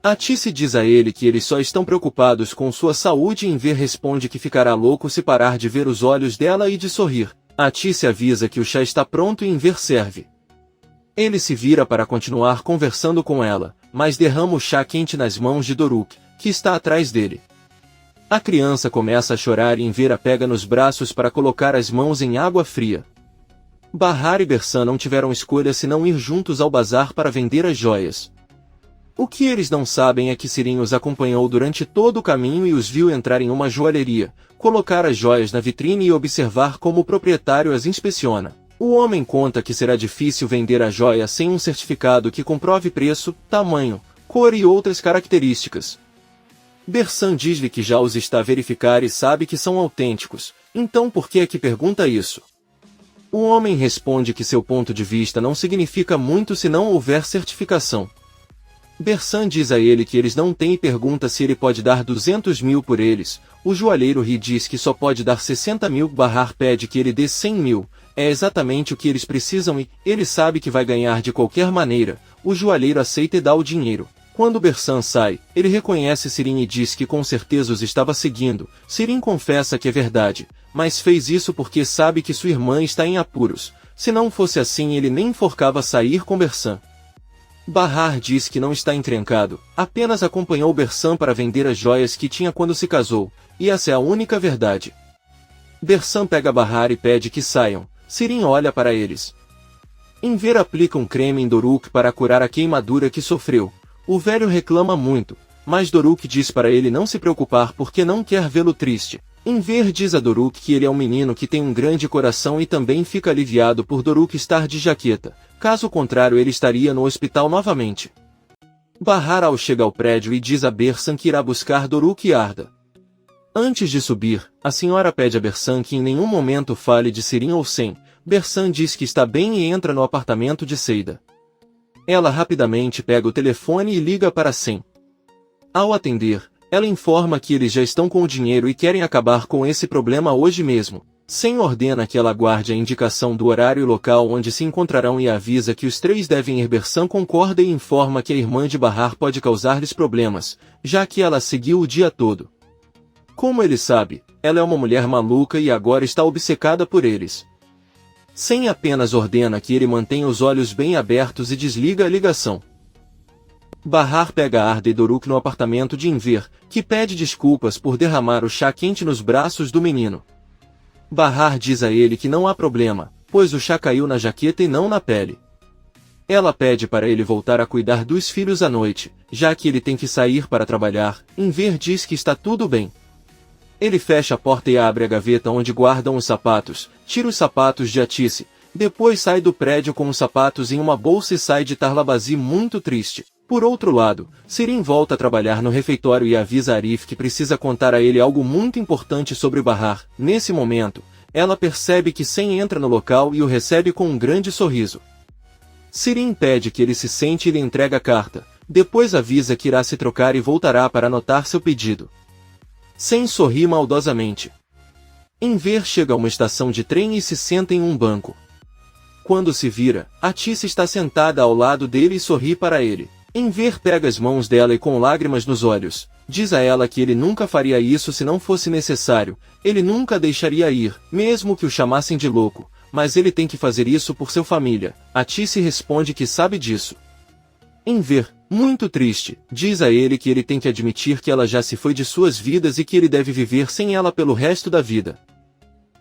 Speaker 1: A Tice diz a ele que eles só estão preocupados com sua saúde e Enver responde que ficará louco se parar de ver os olhos dela e de sorrir. A Tice avisa que o chá está pronto e Enver serve. Ele se vira para continuar conversando com ela, mas derrama o chá quente nas mãos de Doruk, que está atrás dele. A criança começa a chorar e Enver a pega nos braços para colocar as mãos em água fria. Bahar e Bersan não tiveram escolha senão ir juntos ao bazar para vender as joias. O que eles não sabem é que Sirin os acompanhou durante todo o caminho e os viu entrar em uma joalheria, colocar as joias na vitrine e observar como o proprietário as inspeciona. O homem conta que será difícil vender a joia sem um certificado que comprove preço, tamanho, cor e outras características. Bersan diz-lhe que já os está a verificar e sabe que são autênticos, então por que é que pergunta isso? O homem responde que seu ponto de vista não significa muito se não houver certificação. Bersan diz a ele que eles não têm e pergunta se ele pode dar 200 mil por eles. O joalheiro ri e diz que só pode dar 60 mil. Bahar pede que ele dê 100 mil. É exatamente o que eles precisam e ele sabe que vai ganhar de qualquer maneira. O joalheiro aceita e dá o dinheiro. Quando Bersan sai, ele reconhece Sirin e diz que com certeza os estava seguindo. Sirin confessa que é verdade, mas fez isso porque sabe que sua irmã está em apuros. Se não fosse assim ele nem enforcava sair com Bersan. Bahar diz que não está encrencado, apenas acompanhou Bersan para vender as joias que tinha quando se casou, e essa é a única verdade. Bersan pega Bahar e pede que saiam. Sirin olha para eles. Enver aplica um creme em Doruk para curar a queimadura que sofreu. O velho reclama muito, mas Doruk diz para ele não se preocupar porque não quer vê-lo triste. Enver diz a Doruk que ele é um menino que tem um grande coração e também fica aliviado por Doruk estar de jaqueta, caso contrário ele estaria no hospital novamente. Bahar chega ao prédio e diz a Bersan que irá buscar Doruk e Arda. Antes de subir, a senhora pede a Bersan que em nenhum momento fale de Sirin ou Sen. Bersan diz que está bem e entra no apartamento de Seida. Ela rapidamente pega o telefone e liga para Sen. Ao atender, ela informa que eles já estão com o dinheiro e querem acabar com esse problema hoje mesmo. Sen ordena que ela guarde a indicação do horário e local onde se encontrarão e avisa que os três devem ir. Bersan concorda e informa que a irmã de Bahar pode causar-lhes problemas, já que ela a seguiu o dia todo. Como ele sabe, ela é uma mulher maluca e agora está obcecada por eles. Sen apenas ordena que ele mantenha os olhos bem abertos e desliga a ligação. Bahar pega Arda e Doruk no apartamento de Enver, que pede desculpas por derramar o chá quente nos braços do menino. Bahar diz a ele que não há problema, pois o chá caiu na jaqueta e não na pele. Ela pede para ele voltar a cuidar dos filhos à noite, já que ele tem que sair para trabalhar. Enver diz que está tudo bem. Ele fecha a porta e abre a gaveta onde guardam os sapatos, tira os sapatos de Atice, depois sai do prédio com os sapatos em uma bolsa e sai de Tarlabazi muito triste. Por outro lado, Sirin volta a trabalhar no refeitório e avisa Arif que precisa contar a ele algo muito importante sobre Bahar. Nesse momento, ela percebe que Sen entra no local e o recebe com um grande sorriso. Sirin pede que ele se sente e lhe entrega a carta. Depois avisa que irá se trocar e voltará para anotar seu pedido. Sem sorri maldosamente. Enver chega a uma estação de trem e se senta em um banco. Quando se vira, Atice está sentada ao lado dele e sorri para ele. Enver pega as mãos dela e com lágrimas nos olhos, diz a ela que ele nunca faria isso se não fosse necessário, ele nunca a deixaria ir, mesmo que o chamassem de louco, mas ele tem que fazer isso por sua família. Atice responde que sabe disso. Enver, muito triste, diz a ele que ele tem que admitir que ela já se foi de suas vidas e que ele deve viver sem ela pelo resto da vida.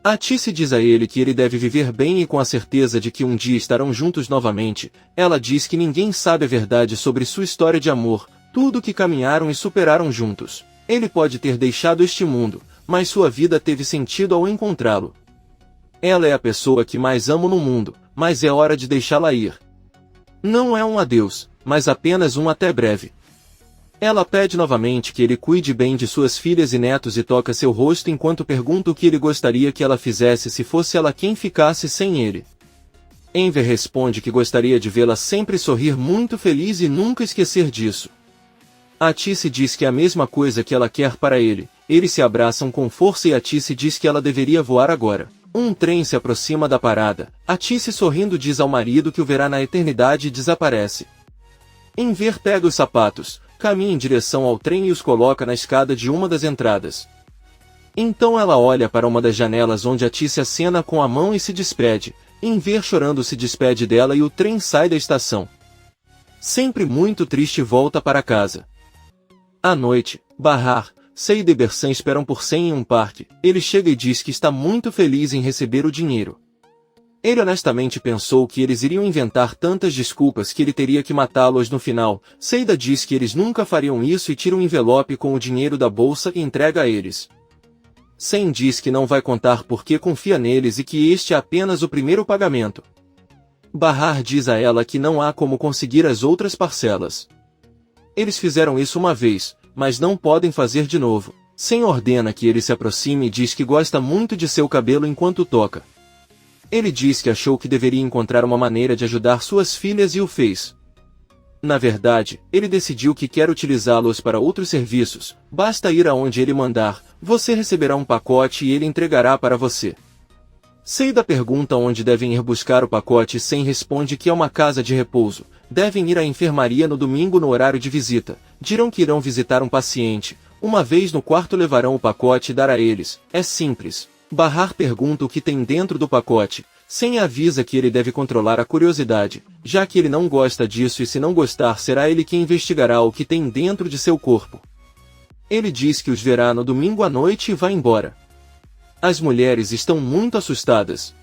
Speaker 1: Atice diz a ele que ele deve viver bem e com a certeza de que um dia estarão juntos novamente. Ela diz que ninguém sabe a verdade sobre sua história de amor, tudo que caminharam e superaram juntos. Ele pode ter deixado este mundo, mas sua vida teve sentido ao encontrá-lo. Ela é a pessoa que mais amo no mundo, mas é hora de deixá-la ir. Não é um adeus, mas apenas um até breve. Ela pede novamente que ele cuide bem de suas filhas e netos e toca seu rosto enquanto pergunta o que ele gostaria que ela fizesse se fosse ela quem ficasse sem ele. Enver responde que gostaria de vê-la sempre sorrir muito feliz e nunca esquecer disso. Atice diz que é a mesma coisa que ela quer para ele. Eles se abraçam com força e Atice diz que ela deveria voar agora. Um trem se aproxima da parada. Atice sorrindo diz ao marido que o verá na eternidade e desaparece. Enver pega os sapatos, caminha em direção ao trem e os coloca na escada de uma das entradas. Então ela olha para uma das janelas onde Atice acena com a mão e se despede. Enver chorando se despede dela e o trem sai da estação. Sempre muito triste volta para casa. À noite, Bahar, Seida e Bersan esperam por Sen em um parque. Ele chega e diz que está muito feliz em receber o dinheiro. Ele honestamente pensou que eles iriam inventar tantas desculpas que ele teria que matá-los no final. Seida diz que eles nunca fariam isso e tira um envelope com o dinheiro da bolsa e entrega a eles. Sen diz que não vai contar porque confia neles e que este é apenas o primeiro pagamento. Bahar diz a ela que não há como conseguir as outras parcelas. Eles fizeram isso uma vez, mas não podem fazer de novo. Sen ordena que ele se aproxime e diz que gosta muito de seu cabelo enquanto toca. Ele diz que achou que deveria encontrar uma maneira de ajudar suas filhas e o fez. Na verdade, ele decidiu que quer utilizá-los para outros serviços. Basta ir aonde ele mandar, você receberá um pacote e ele entregará para você. Seida pergunta onde devem ir buscar o pacote e Sen responde que é uma casa de repouso. Devem ir à enfermaria no domingo no horário de visita. Dirão que irão visitar um paciente. Uma vez no quarto levarão o pacote e dar a eles. É simples. Bahar pergunta o que tem dentro do pacote. Sen avisa que ele deve controlar a curiosidade, já que ele não gosta disso e se não gostar será ele quem investigará o que tem dentro de seu corpo. Ele diz que os verá no domingo à noite e vai embora. As mulheres estão muito assustadas.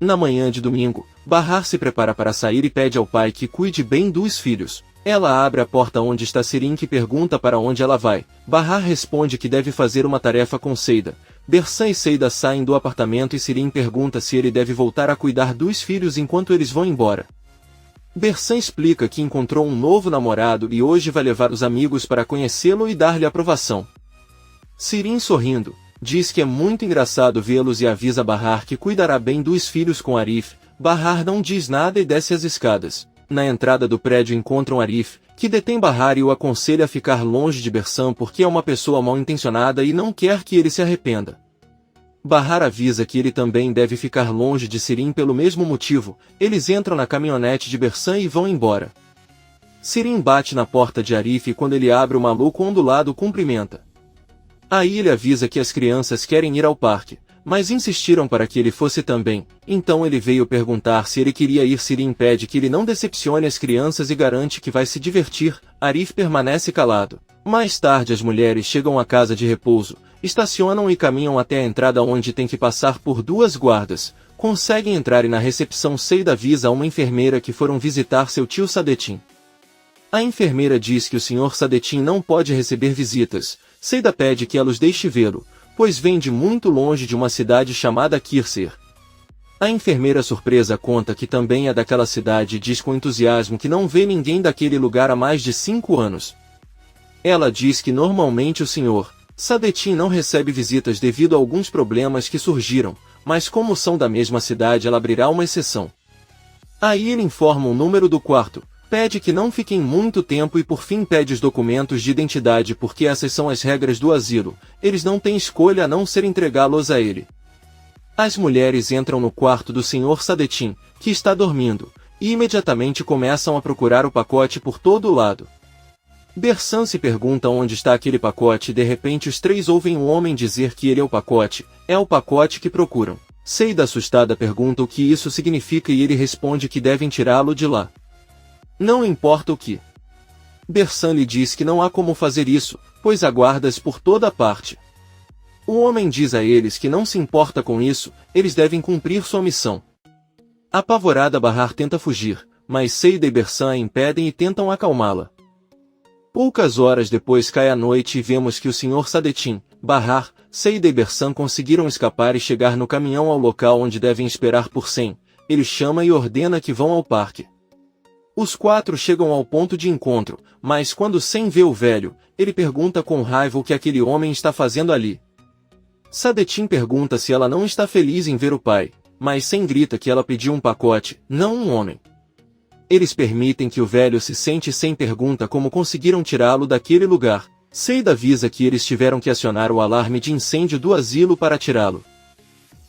Speaker 1: Na manhã de domingo, Bahar se prepara para sair e pede ao pai que cuide bem dos filhos. Ela abre a porta onde está Sirin e pergunta para onde ela vai. Bahar responde que deve fazer uma tarefa com Seida. Bersan e Seida saem do apartamento e Sirin pergunta se ele deve voltar a cuidar dos filhos enquanto eles vão embora. Bersan explica que encontrou um novo namorado e hoje vai levar os amigos para conhecê-lo e dar-lhe aprovação. Sirin sorrindo, diz que é muito engraçado vê-los e avisa Bahar que cuidará bem dos filhos com Arif. Bahar não diz nada e desce as escadas. Na entrada do prédio encontram Arif, que detém Bahar e o aconselha a ficar longe de Bersan porque é uma pessoa mal-intencionada e não quer que ele se arrependa. Bahar avisa que ele também deve ficar longe de Sirin pelo mesmo motivo. Eles entram na caminhonete de Bersan e vão embora. Sirin bate na porta de Arif e quando ele abre o maluco ondulado o cumprimenta. Aí ele avisa que as crianças querem ir ao parque, mas insistiram para que ele fosse também, então ele veio perguntar se ele queria ir. Sirin pede que ele não decepcione as crianças e garante que vai se divertir. Arif permanece calado. Mais tarde as mulheres chegam à casa de repouso, estacionam e caminham até a entrada onde tem que passar por duas guardas. Conseguem entrar e na recepção Seida avisa a uma enfermeira que foram visitar seu tio Sadetin. A enfermeira diz que o Sr. Sadetin não pode receber visitas. Seida pede que ela os deixe vê-lo, pois vem de muito longe de uma cidade chamada Kirser. A enfermeira surpresa conta que também é daquela cidade e diz com entusiasmo que não vê ninguém daquele lugar há mais de 5 anos. Ela diz que normalmente o Sr. Sadetin não recebe visitas devido a alguns problemas que surgiram, mas como são da mesma cidade ela abrirá uma exceção. Aí ele informa o número do quarto. Pede que não fiquem muito tempo e por fim pede os documentos de identidade porque essas são as regras do asilo, eles não têm escolha a não ser entregá-los a ele. As mulheres entram no quarto do Sr. Sadetin, que está dormindo, e imediatamente começam a procurar o pacote por todo lado. Bersan se pergunta onde está aquele pacote e de repente os três ouvem um homem dizer que ele é o pacote que procuram. Seida assustada pergunta o que isso significa e ele responde que devem tirá-lo de lá. Não importa o que. Bersan lhe diz que não há como fazer isso, pois há guardas por toda parte. O homem diz a eles que não se importa com isso, eles devem cumprir sua missão. Apavorada, Bahar tenta fugir, mas Seida e Bersan a impedem e tentam acalmá-la. Poucas horas depois cai a noite e vemos que o Sr. Sadetin, Bahar, Seida e Bersan conseguiram escapar e chegar no caminhão ao local onde devem esperar por Sen. Ele chama e ordena que vão ao parque. Os quatro chegam ao ponto de encontro, mas quando Sen vê o velho, ele pergunta com raiva o que aquele homem está fazendo ali. Sadetin pergunta se ela não está feliz em ver o pai, mas Sen grita que ela pediu um pacote, não um homem. Eles permitem que o velho se sente e Sen pergunta como conseguiram tirá-lo daquele lugar. Seida avisa que eles tiveram que acionar o alarme de incêndio do asilo para tirá-lo.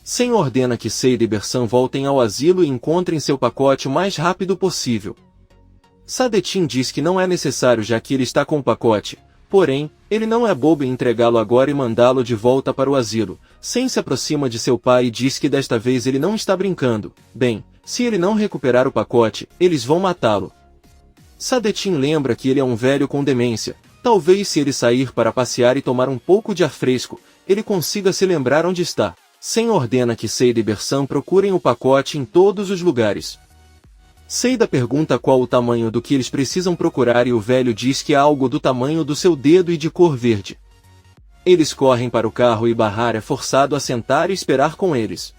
Speaker 1: Sen ordena que Seida e Bersan voltem ao asilo e encontrem seu pacote o mais rápido possível. Sadetin diz que não é necessário já que ele está com o pacote, porém, ele não é bobo em entregá-lo agora e mandá-lo de volta para o asilo. Sen se aproxima de seu pai e diz que desta vez ele não está brincando. Bem, se ele não recuperar o pacote, eles vão matá-lo. Sadetin lembra que ele é um velho com demência. Talvez se ele sair para passear e tomar um pouco de ar fresco, ele consiga se lembrar onde está. Sen ordena que Seida e Bersan procurem o pacote em todos os lugares. Seida pergunta qual o tamanho do que eles precisam procurar e o velho diz que é algo do tamanho do seu dedo e de cor verde. Eles correm para o carro e Bahar é forçado a sentar e esperar com eles.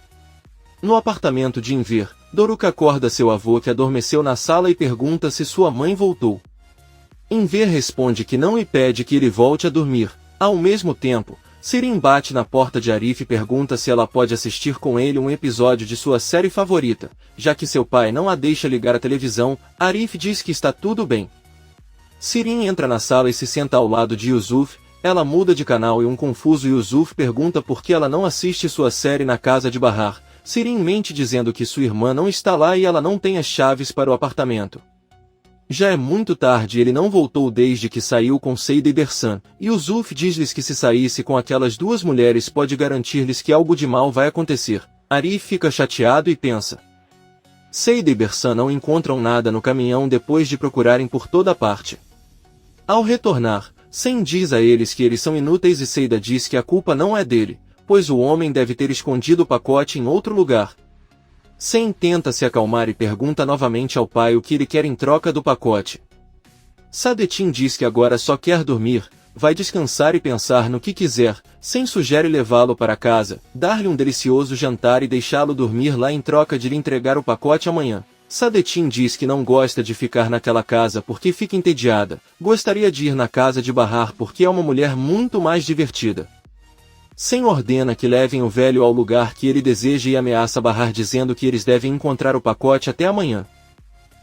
Speaker 1: No apartamento de Enver, Doruk acorda seu avô que adormeceu na sala e pergunta se sua mãe voltou. Enver responde que não e pede que ele volte a dormir. Ao mesmo tempo, Sirin bate na porta de Arif e pergunta se ela pode assistir com ele um episódio de sua série favorita. Já que seu pai não a deixa ligar a televisão, Arif diz que está tudo bem. Sirin entra na sala e se senta ao lado de Yusuf. Ela muda de canal e um confuso Yusuf pergunta por que ela não assiste sua série na casa de Bahar. Sirin mente dizendo que sua irmã não está lá e ela não tem as chaves para o apartamento. Já é muito tarde e ele não voltou desde que saiu com Seida e Bersan. Yusuf diz-lhes que se saísse com aquelas duas mulheres pode garantir-lhes que algo de mal vai acontecer. Arif fica chateado e pensa. Seida e Bersan não encontram nada no caminhão depois de procurarem por toda parte. Ao retornar, Sen diz a eles que eles são inúteis e Seida diz que a culpa não é dele, pois o homem deve ter escondido o pacote em outro lugar. Sen tenta se acalmar e pergunta novamente ao pai o que ele quer em troca do pacote. Sadetin diz que agora só quer dormir, vai descansar e pensar no que quiser. Sen sugere levá-lo para casa, dar-lhe um delicioso jantar e deixá-lo dormir lá em troca de lhe entregar o pacote amanhã. Sadetin diz que não gosta de ficar naquela casa porque fica entediada, gostaria de ir na casa de Bahar porque é uma mulher muito mais divertida. Sen ordena que levem o velho ao lugar que ele deseja e ameaça Bahar dizendo que eles devem encontrar o pacote até amanhã.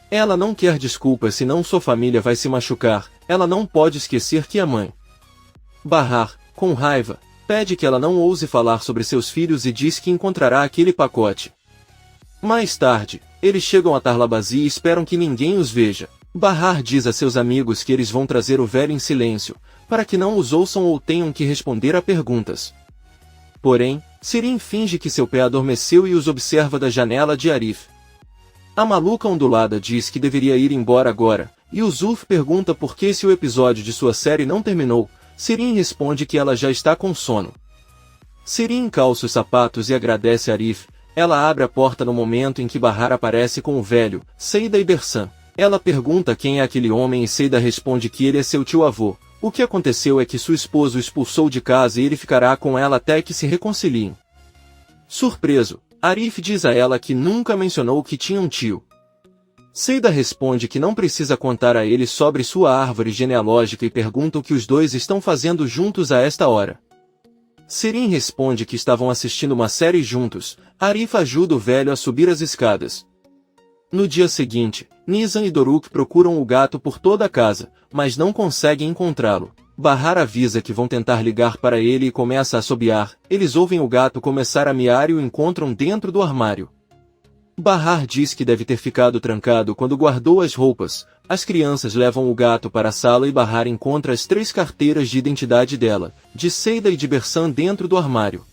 Speaker 1: Ela não quer desculpas senão sua família vai se machucar, ela não pode esquecer que é mãe. Bahar, com raiva, pede que ela não ouse falar sobre seus filhos e diz que encontrará aquele pacote. Mais tarde, eles chegam a Tarlabazi e esperam que ninguém os veja. Bahar diz a seus amigos que eles vão trazer o velho em silêncio, para que não os ouçam ou tenham que responder a perguntas. Porém, Sirin finge que seu pé adormeceu e os observa da janela de Arif. A maluca ondulada diz que deveria ir embora agora, e Yusuf pergunta por que se o episódio de sua série não terminou. Sirin responde que ela já está com sono. Sirin calça os sapatos e agradece a Arif. Ela abre a porta no momento em que Bahar aparece com o velho, Seida e Bersan. Ela pergunta quem é aquele homem e Seida responde que ele é seu tio-avô. O que aconteceu é que sua esposa o expulsou de casa e ele ficará com ela até que se reconciliem. Surpreso, Arif diz a ela que nunca mencionou que tinha um tio. Seida responde que não precisa contar a ele sobre sua árvore genealógica e pergunta o que os dois estão fazendo juntos a esta hora. Sirin responde que estavam assistindo uma série juntos. Arif ajuda o velho a subir as escadas. No dia seguinte, Nizam e Doruk procuram o gato por toda a casa, mas não conseguem encontrá-lo. Bahar avisa que vão tentar ligar para ele e começa a assobiar. Eles ouvem o gato começar a miar e o encontram dentro do armário. Bahar diz que deve ter ficado trancado quando guardou as roupas. As crianças levam o gato para a sala e Bahar encontra as 3 carteiras de identidade dela, de Seida e de Bersan dentro do armário.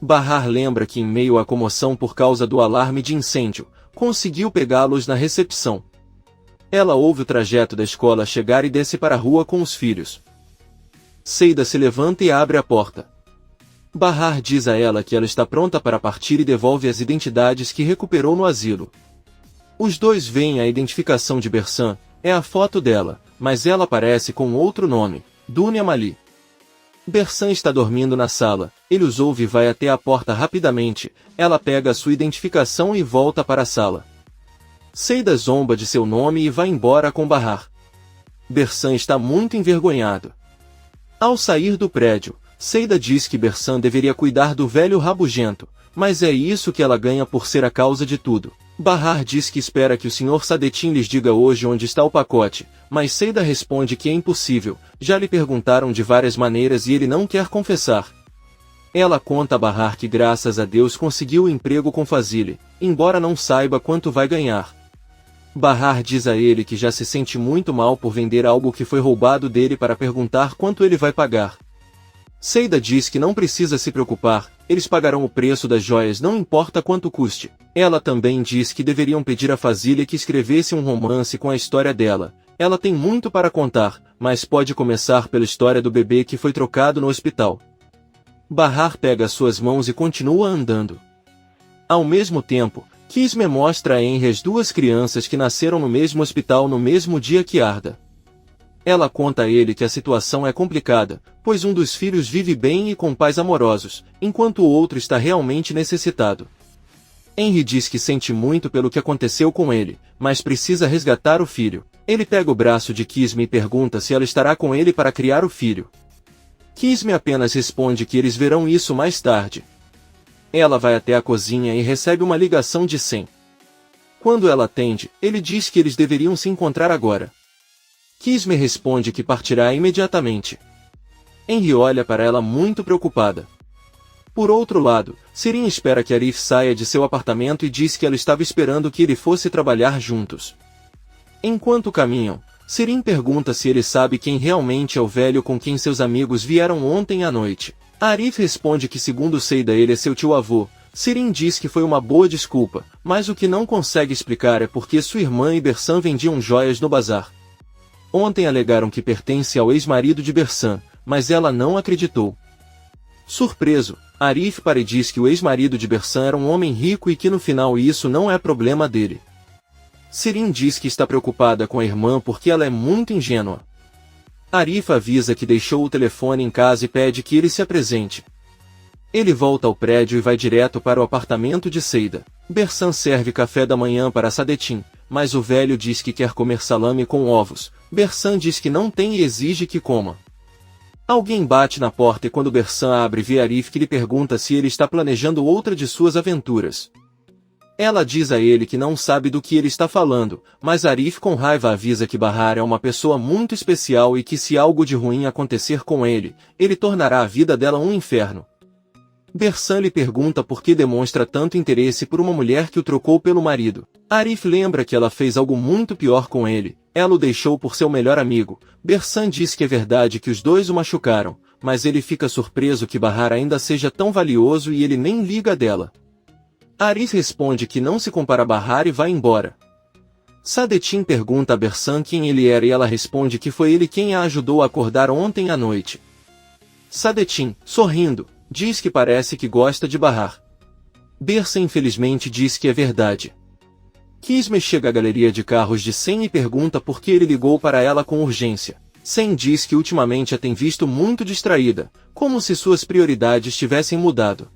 Speaker 1: Bahar lembra que em meio à comoção por causa do alarme de incêndio, conseguiu pegá-los na recepção. Ela ouve o trajeto da escola chegar e desce para a rua com os filhos. Seida se levanta e abre a porta. Bahar diz a ela que ela está pronta para partir e devolve as identidades que recuperou no asilo. Os dois veem a identificação de Bersan, é a foto dela, mas ela aparece com outro nome, Dunya Mali. Bersan está dormindo na sala, ele os ouve e vai até a porta rapidamente, ela pega a sua identificação e volta para a sala. Seida zomba de seu nome e vai embora com Bahar. Bersan está muito envergonhado. Ao sair do prédio, Seida diz que Bersan deveria cuidar do velho rabugento, mas é isso que ela ganha por ser a causa de tudo. Bahar diz que espera que o Sr. Sadetin lhes diga hoje onde está o pacote, mas Seida responde que é impossível, já lhe perguntaram de várias maneiras e ele não quer confessar. Ela conta a Bahar que graças a Deus conseguiu o emprego com Fazile, embora não saiba quanto vai ganhar. Bahar diz a ele que já se sente muito mal por vender algo que foi roubado dele para perguntar quanto ele vai pagar. Seida diz que não precisa se preocupar, eles pagarão o preço das joias não importa quanto custe. Ela também diz que deveriam pedir a Fazile que escrevesse um romance com a história dela. Ela tem muito para contar, mas pode começar pela história do bebê que foi trocado no hospital. Bahar pega suas mãos e continua andando. Ao mesmo tempo, Kisme mostra a Henry as 2 crianças que nasceram no mesmo hospital no mesmo dia que Arda. Ela conta a ele que a situação é complicada, pois um dos filhos vive bem e com pais amorosos, enquanto o outro está realmente necessitado. Henry diz que sente muito pelo que aconteceu com ele, mas precisa resgatar o filho. Ele pega o braço de Kisme e pergunta se ela estará com ele para criar o filho. Kisme apenas responde que eles verão isso mais tarde. Ela vai até a cozinha e recebe uma ligação de Sen. Quando ela atende, ele diz que eles deveriam se encontrar agora. Kisme responde que partirá imediatamente. Henry olha para ela muito preocupada. Por outro lado, Serin espera que Arif saia de seu apartamento e diz que ela estava esperando que ele fosse trabalhar juntos. Enquanto caminham, Serin pergunta se ele sabe quem realmente é o velho com quem seus amigos vieram ontem à noite. Arif responde que segundo Seida ele é seu tio-avô. Serin diz que foi uma boa desculpa, mas o que não consegue explicar é porque sua irmã e Bersan vendiam joias no bazar. Ontem alegaram que pertence ao ex-marido de Bersan, mas ela não acreditou. Surpreso, Arif para e diz que o ex-marido de Bersan era um homem rico e que no final isso não é problema dele. Serin diz que está preocupada com a irmã porque ela é muito ingênua. Arif avisa que deixou o telefone em casa e pede que ele se apresente. Ele volta ao prédio e vai direto para o apartamento de Seida. Bersan serve café da manhã para Sadetin, mas o velho diz que quer comer salame com ovos. Bersan diz que não tem e exige que coma. Alguém bate na porta e quando Bersan abre vê Arif que lhe pergunta se ele está planejando outra de suas aventuras. Ela diz a ele que não sabe do que ele está falando, mas Arif com raiva avisa que Bahar é uma pessoa muito especial e que se algo de ruim acontecer com ele, ele tornará a vida dela um inferno. Bersan lhe pergunta por que demonstra tanto interesse por uma mulher que o trocou pelo marido. Arif lembra que ela fez algo muito pior com ele, ela o deixou por seu melhor amigo. Bersan diz que é verdade que os dois o machucaram, mas ele fica surpreso que Bahar ainda seja tão valioso e ele nem liga dela. Arif responde que não se compara a Bahar e vai embora. Sadetin pergunta a Bersan quem ele era e ela responde que foi ele quem a ajudou a acordar ontem à noite. Sadetin, sorrindo, diz que parece que gosta de Bahar. Bersan infelizmente diz que é verdade. Kisme chega à galeria de carros de Sen e pergunta por que ele ligou para ela com urgência. Sen diz que ultimamente a tem visto muito distraída, como se suas prioridades tivessem mudado.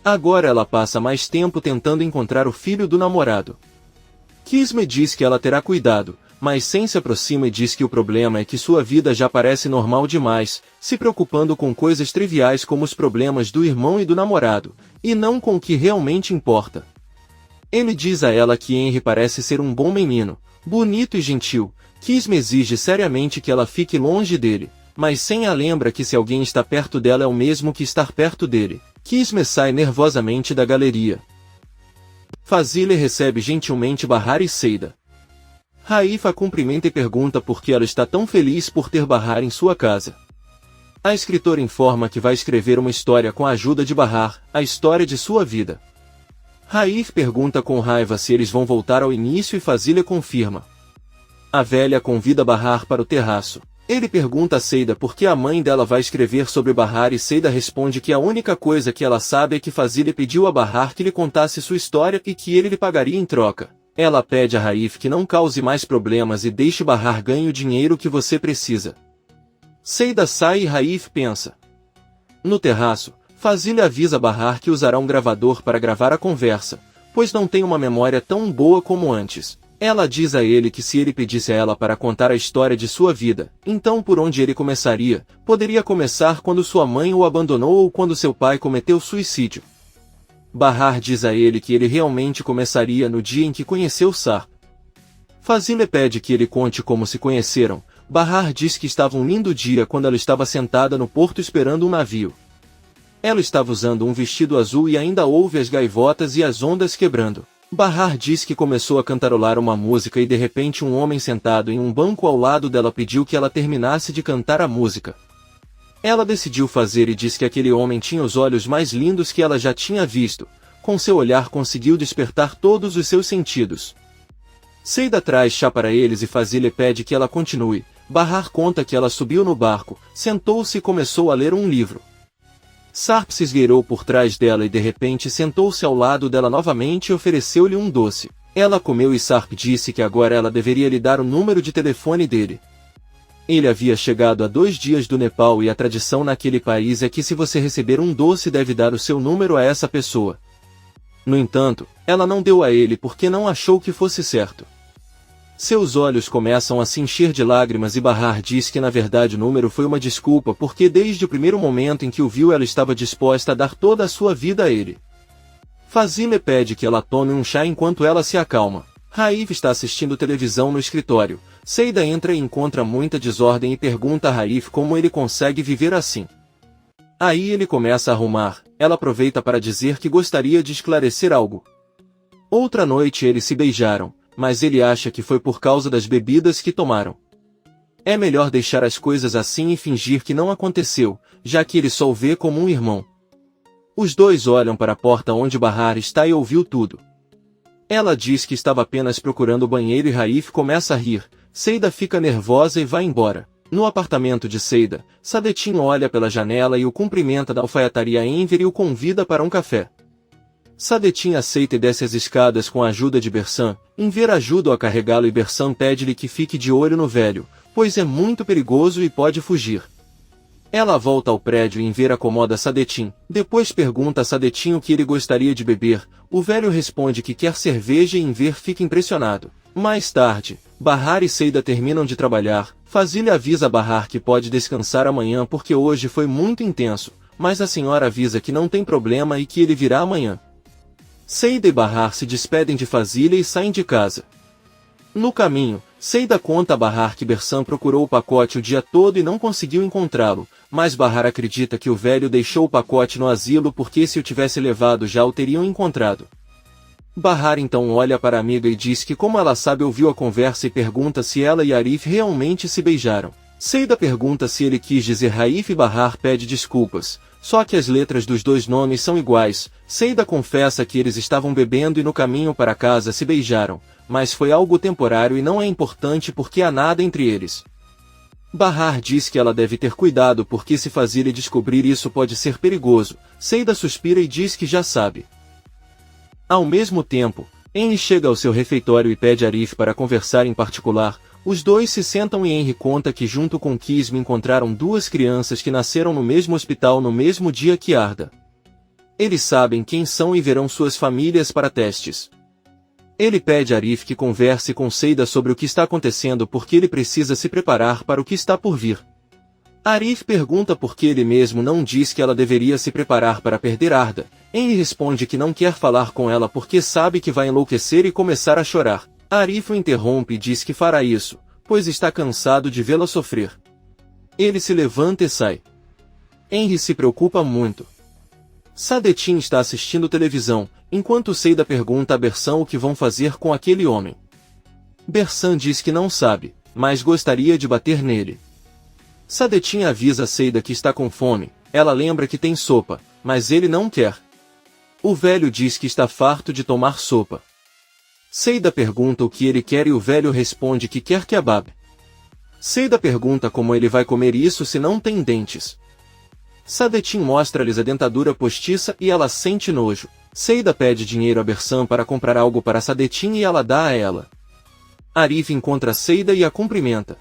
Speaker 1: Agora ela passa mais tempo tentando encontrar o filho do namorado. Kisme diz que ela terá cuidado, mas Sen se aproxima e diz que o problema é que sua vida já parece normal demais, se preocupando com coisas triviais como os problemas do irmão e do namorado, e não com o que realmente importa. Ele diz a ela que Henry parece ser um bom menino, bonito e gentil. Kisme exige seriamente que ela fique longe dele, mas Sen a lembra que se alguém está perto dela é o mesmo que estar perto dele. Kisme sai nervosamente da galeria. Fazile recebe gentilmente Bahar e Seida. Raif a cumprimenta e pergunta por que ela está tão feliz por ter Bahar em sua casa. A escritora informa que vai escrever uma história com a ajuda de Bahar, a história de sua vida. Raif pergunta com raiva se eles vão voltar ao início e Fazile confirma. A velha convida Bahar para o terraço. Ele pergunta a Seida por que a mãe dela vai escrever sobre Bahar e Seida responde que a única coisa que ela sabe é que Fazile pediu a Bahar que lhe contasse sua história e que ele lhe pagaria em troca. Ela pede a Raif que não cause mais problemas e deixe Bahar ganhe o dinheiro que você precisa. Seida sai e Raif pensa. No terraço, Fazile avisa Bahar que usará um gravador para gravar a conversa, pois não tem uma memória tão boa como antes. Ela diz a ele que se ele pedisse a ela para contar a história de sua vida, então por onde ele começaria? Poderia começar quando sua mãe o abandonou ou quando seu pai cometeu suicídio. Bahar diz a ele que ele realmente começaria no dia em que conheceu Sarp. Fazile pede que ele conte como se conheceram. Bahar diz que estava um lindo dia quando ela estava sentada no porto esperando um navio. Ela estava usando um vestido azul e ainda ouve as gaivotas e as ondas quebrando. Bahar diz que começou a cantarolar uma música e de repente um homem sentado em um banco ao lado dela pediu que ela terminasse de cantar a música. Ela decidiu fazer e diz que aquele homem tinha os olhos mais lindos que ela já tinha visto. Com seu olhar conseguiu despertar todos os seus sentidos. Seida traz chá para eles e Fazile pede que ela continue. Bahar conta que ela subiu no barco, sentou-se e começou a ler um livro. Sarp se esgueirou por trás dela e de repente sentou-se ao lado dela novamente e ofereceu-lhe um doce. Ela comeu e Sarp disse que agora ela deveria lhe dar o número de telefone dele. Ele havia chegado há 2 dias do Nepal e a tradição naquele país é que se você receber um doce deve dar o seu número a essa pessoa. No entanto, ela não deu a ele porque não achou que fosse certo. Seus olhos começam a se encher de lágrimas e Bahar diz que na verdade o número foi uma desculpa porque desde o primeiro momento em que o viu ela estava disposta a dar toda a sua vida a ele. Fazile pede que ela tome um chá enquanto ela se acalma. Raif está assistindo televisão no escritório. Seida entra e encontra muita desordem e pergunta a Raif como ele consegue viver assim. Aí ele começa a arrumar, ela aproveita para dizer que gostaria de esclarecer algo. Outra noite eles se beijaram, mas ele acha que foi por causa das bebidas que tomaram. É melhor deixar as coisas assim e fingir que não aconteceu, já que ele só o vê como um irmão. Os dois olham para a porta onde Bahar está e ouviu tudo. Ela diz que estava apenas procurando o banheiro e Raif começa a rir. Seida fica nervosa e vai embora. No apartamento de Seida, Sadetin olha pela janela e o cumprimenta da alfaiataria Enver e o convida para um café. Sadetin aceita e desce as escadas com a ajuda de Bersan. Enver ajuda-o a carregá-lo e Bersan pede-lhe que fique de olho no velho, pois é muito perigoso e pode fugir. Ela volta ao prédio e Enver acomoda Sadetin. Depois pergunta a Sadetin o que ele gostaria de beber. O velho responde que quer cerveja e Enver fica impressionado. Mais tarde, Bahar e Seida terminam de trabalhar. Fazile avisa a Bahar que pode descansar amanhã porque hoje foi muito intenso, mas a senhora avisa que não tem problema e que ele virá amanhã. Seida e Bahar se despedem de Fazile e saem de casa. No caminho, Seida conta a Bahar que Bersan procurou o pacote o dia todo e não conseguiu encontrá-lo, mas Bahar acredita que o velho deixou o pacote no asilo porque se o tivesse levado já o teriam encontrado. Bahar então olha para a amiga e diz que como ela sabe ouviu a conversa e pergunta se ela e Arif realmente se beijaram. Seida pergunta se ele quis dizer Raif e Bahar pede desculpas, só que as letras dos dois nomes são iguais. Seida confessa que eles estavam bebendo e no caminho para casa se beijaram, mas foi algo temporário e não é importante porque há nada entre eles. Bahar diz que ela deve ter cuidado porque se Fazile descobrir isso pode ser perigoso. Seida suspira e diz que já sabe. Ao mesmo tempo, Henry chega ao seu refeitório e pede a Arif para conversar em particular. Os dois se sentam e Henry conta que junto com Kisme encontraram 2 crianças que nasceram no mesmo hospital no mesmo dia que Arda. Eles sabem quem são e verão suas famílias para testes. Ele pede a Arif que converse com Seida sobre o que está acontecendo porque ele precisa se preparar para o que está por vir. Arif pergunta por que ele mesmo não diz que ela deveria se preparar para perder Arda. Henry responde que não quer falar com ela porque sabe que vai enlouquecer e começar a chorar. Arif o interrompe e diz que fará isso, pois está cansado de vê-la sofrer. Ele se levanta e sai. Henry se preocupa muito. Sadetin está assistindo televisão, enquanto Seida pergunta a Bersan o que vão fazer com aquele homem. Bersan diz que não sabe, mas gostaria de bater nele. Sadetin avisa Seida que está com fome, ela lembra que tem sopa, mas ele não quer. O velho diz que está farto de tomar sopa. Seida pergunta o que ele quer e o velho responde que quer kebab. Seida pergunta como ele vai comer isso se não tem dentes. Sadetin mostra-lhes a dentadura postiça e ela sente nojo. Seida pede dinheiro a Bersan para comprar algo para Sadetin e ela dá a ela. Arif encontra Seida e a cumprimenta.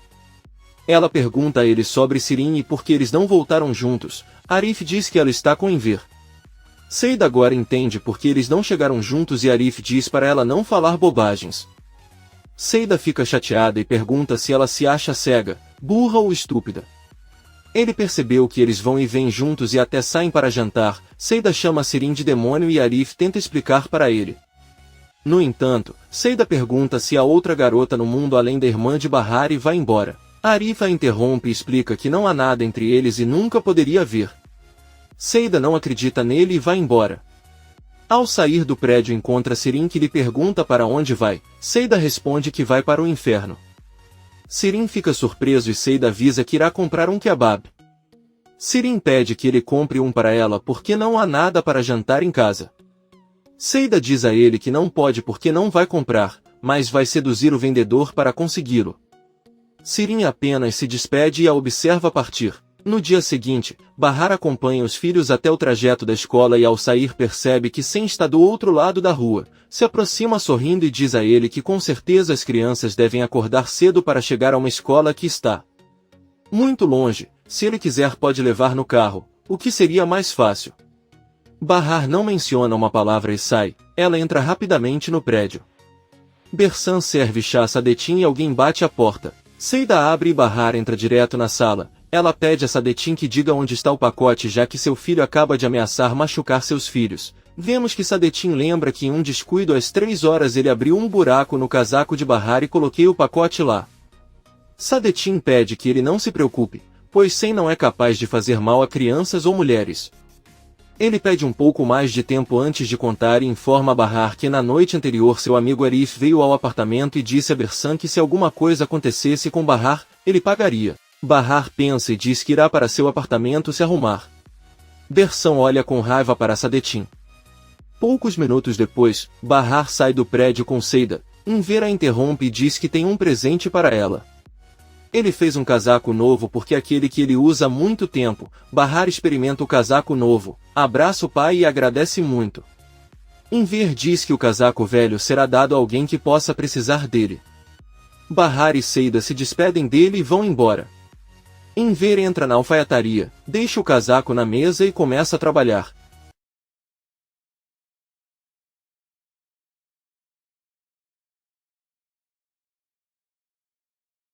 Speaker 1: Ela pergunta a ele sobre Sirin e por que eles não voltaram juntos. Arif diz que ela está com Enver. Seida agora entende por que eles não chegaram juntos e Arif diz para ela não falar bobagens. Seida fica chateada e pergunta se ela se acha cega, burra ou estúpida. Ele percebeu que eles vão e vêm juntos e até saem para jantar. Seida chama Sirin de demônio e Arif tenta explicar para ele. No entanto, Seida pergunta se há outra garota no mundo além da irmã de Bahar e vai embora. Arif a interrompe e explica que não há nada entre eles e nunca poderia haver. Seida não acredita nele e vai embora. Ao sair do prédio encontra Sirin que lhe pergunta para onde vai. Seida responde que vai para o inferno. Sirin fica surpreso e Seida avisa que irá comprar um kebab. Sirin pede que ele compre um para ela porque não há nada para jantar em casa. Seida diz a ele que não pode porque não vai comprar, mas vai seduzir o vendedor para consegui-lo. Sirin apenas se despede e a observa partir. No dia seguinte, Bahar acompanha os filhos até o trajeto da escola e ao sair percebe que Sen está do outro lado da rua. Se aproxima sorrindo e diz a ele que com certeza as crianças devem acordar cedo para chegar a uma escola que está muito longe. Se ele quiser pode levar no carro, o que seria mais fácil. Bahar não menciona uma palavra e sai. Ela entra rapidamente no prédio. Bersan serve chá a Sadetin e alguém bate à porta. Seida abre e Bahar entra direto na sala. Ela pede a Sadetin que diga onde está o pacote já que seu filho acaba de ameaçar machucar seus filhos. Vemos que Sadetin lembra que em um descuido às 3 horas ele abriu um buraco no casaco de Bahar e coloquei o pacote lá. Sadetin pede que ele não se preocupe, pois Sen não é capaz de fazer mal a crianças ou mulheres. Ele pede um pouco mais de tempo antes de contar e informa a Bahar que na noite anterior seu amigo Arif veio ao apartamento e disse a Bersan que se alguma coisa acontecesse com Bahar, ele pagaria. Bahar pensa e diz que irá para seu apartamento se arrumar. Bersan olha com raiva para Sadetin. Poucos minutos depois, Bahar sai do prédio com Seida. Enver a interrompe e diz que tem um presente para ela. Ele fez um casaco novo porque aquele que ele usa há muito tempo. Bahar experimenta o casaco novo, abraça o pai e agradece muito. Enver diz que o casaco velho será dado a alguém que possa precisar dele. Bahar e Seida se despedem dele e vão embora. Enver entra na alfaiataria, deixa o casaco na mesa e começa a trabalhar.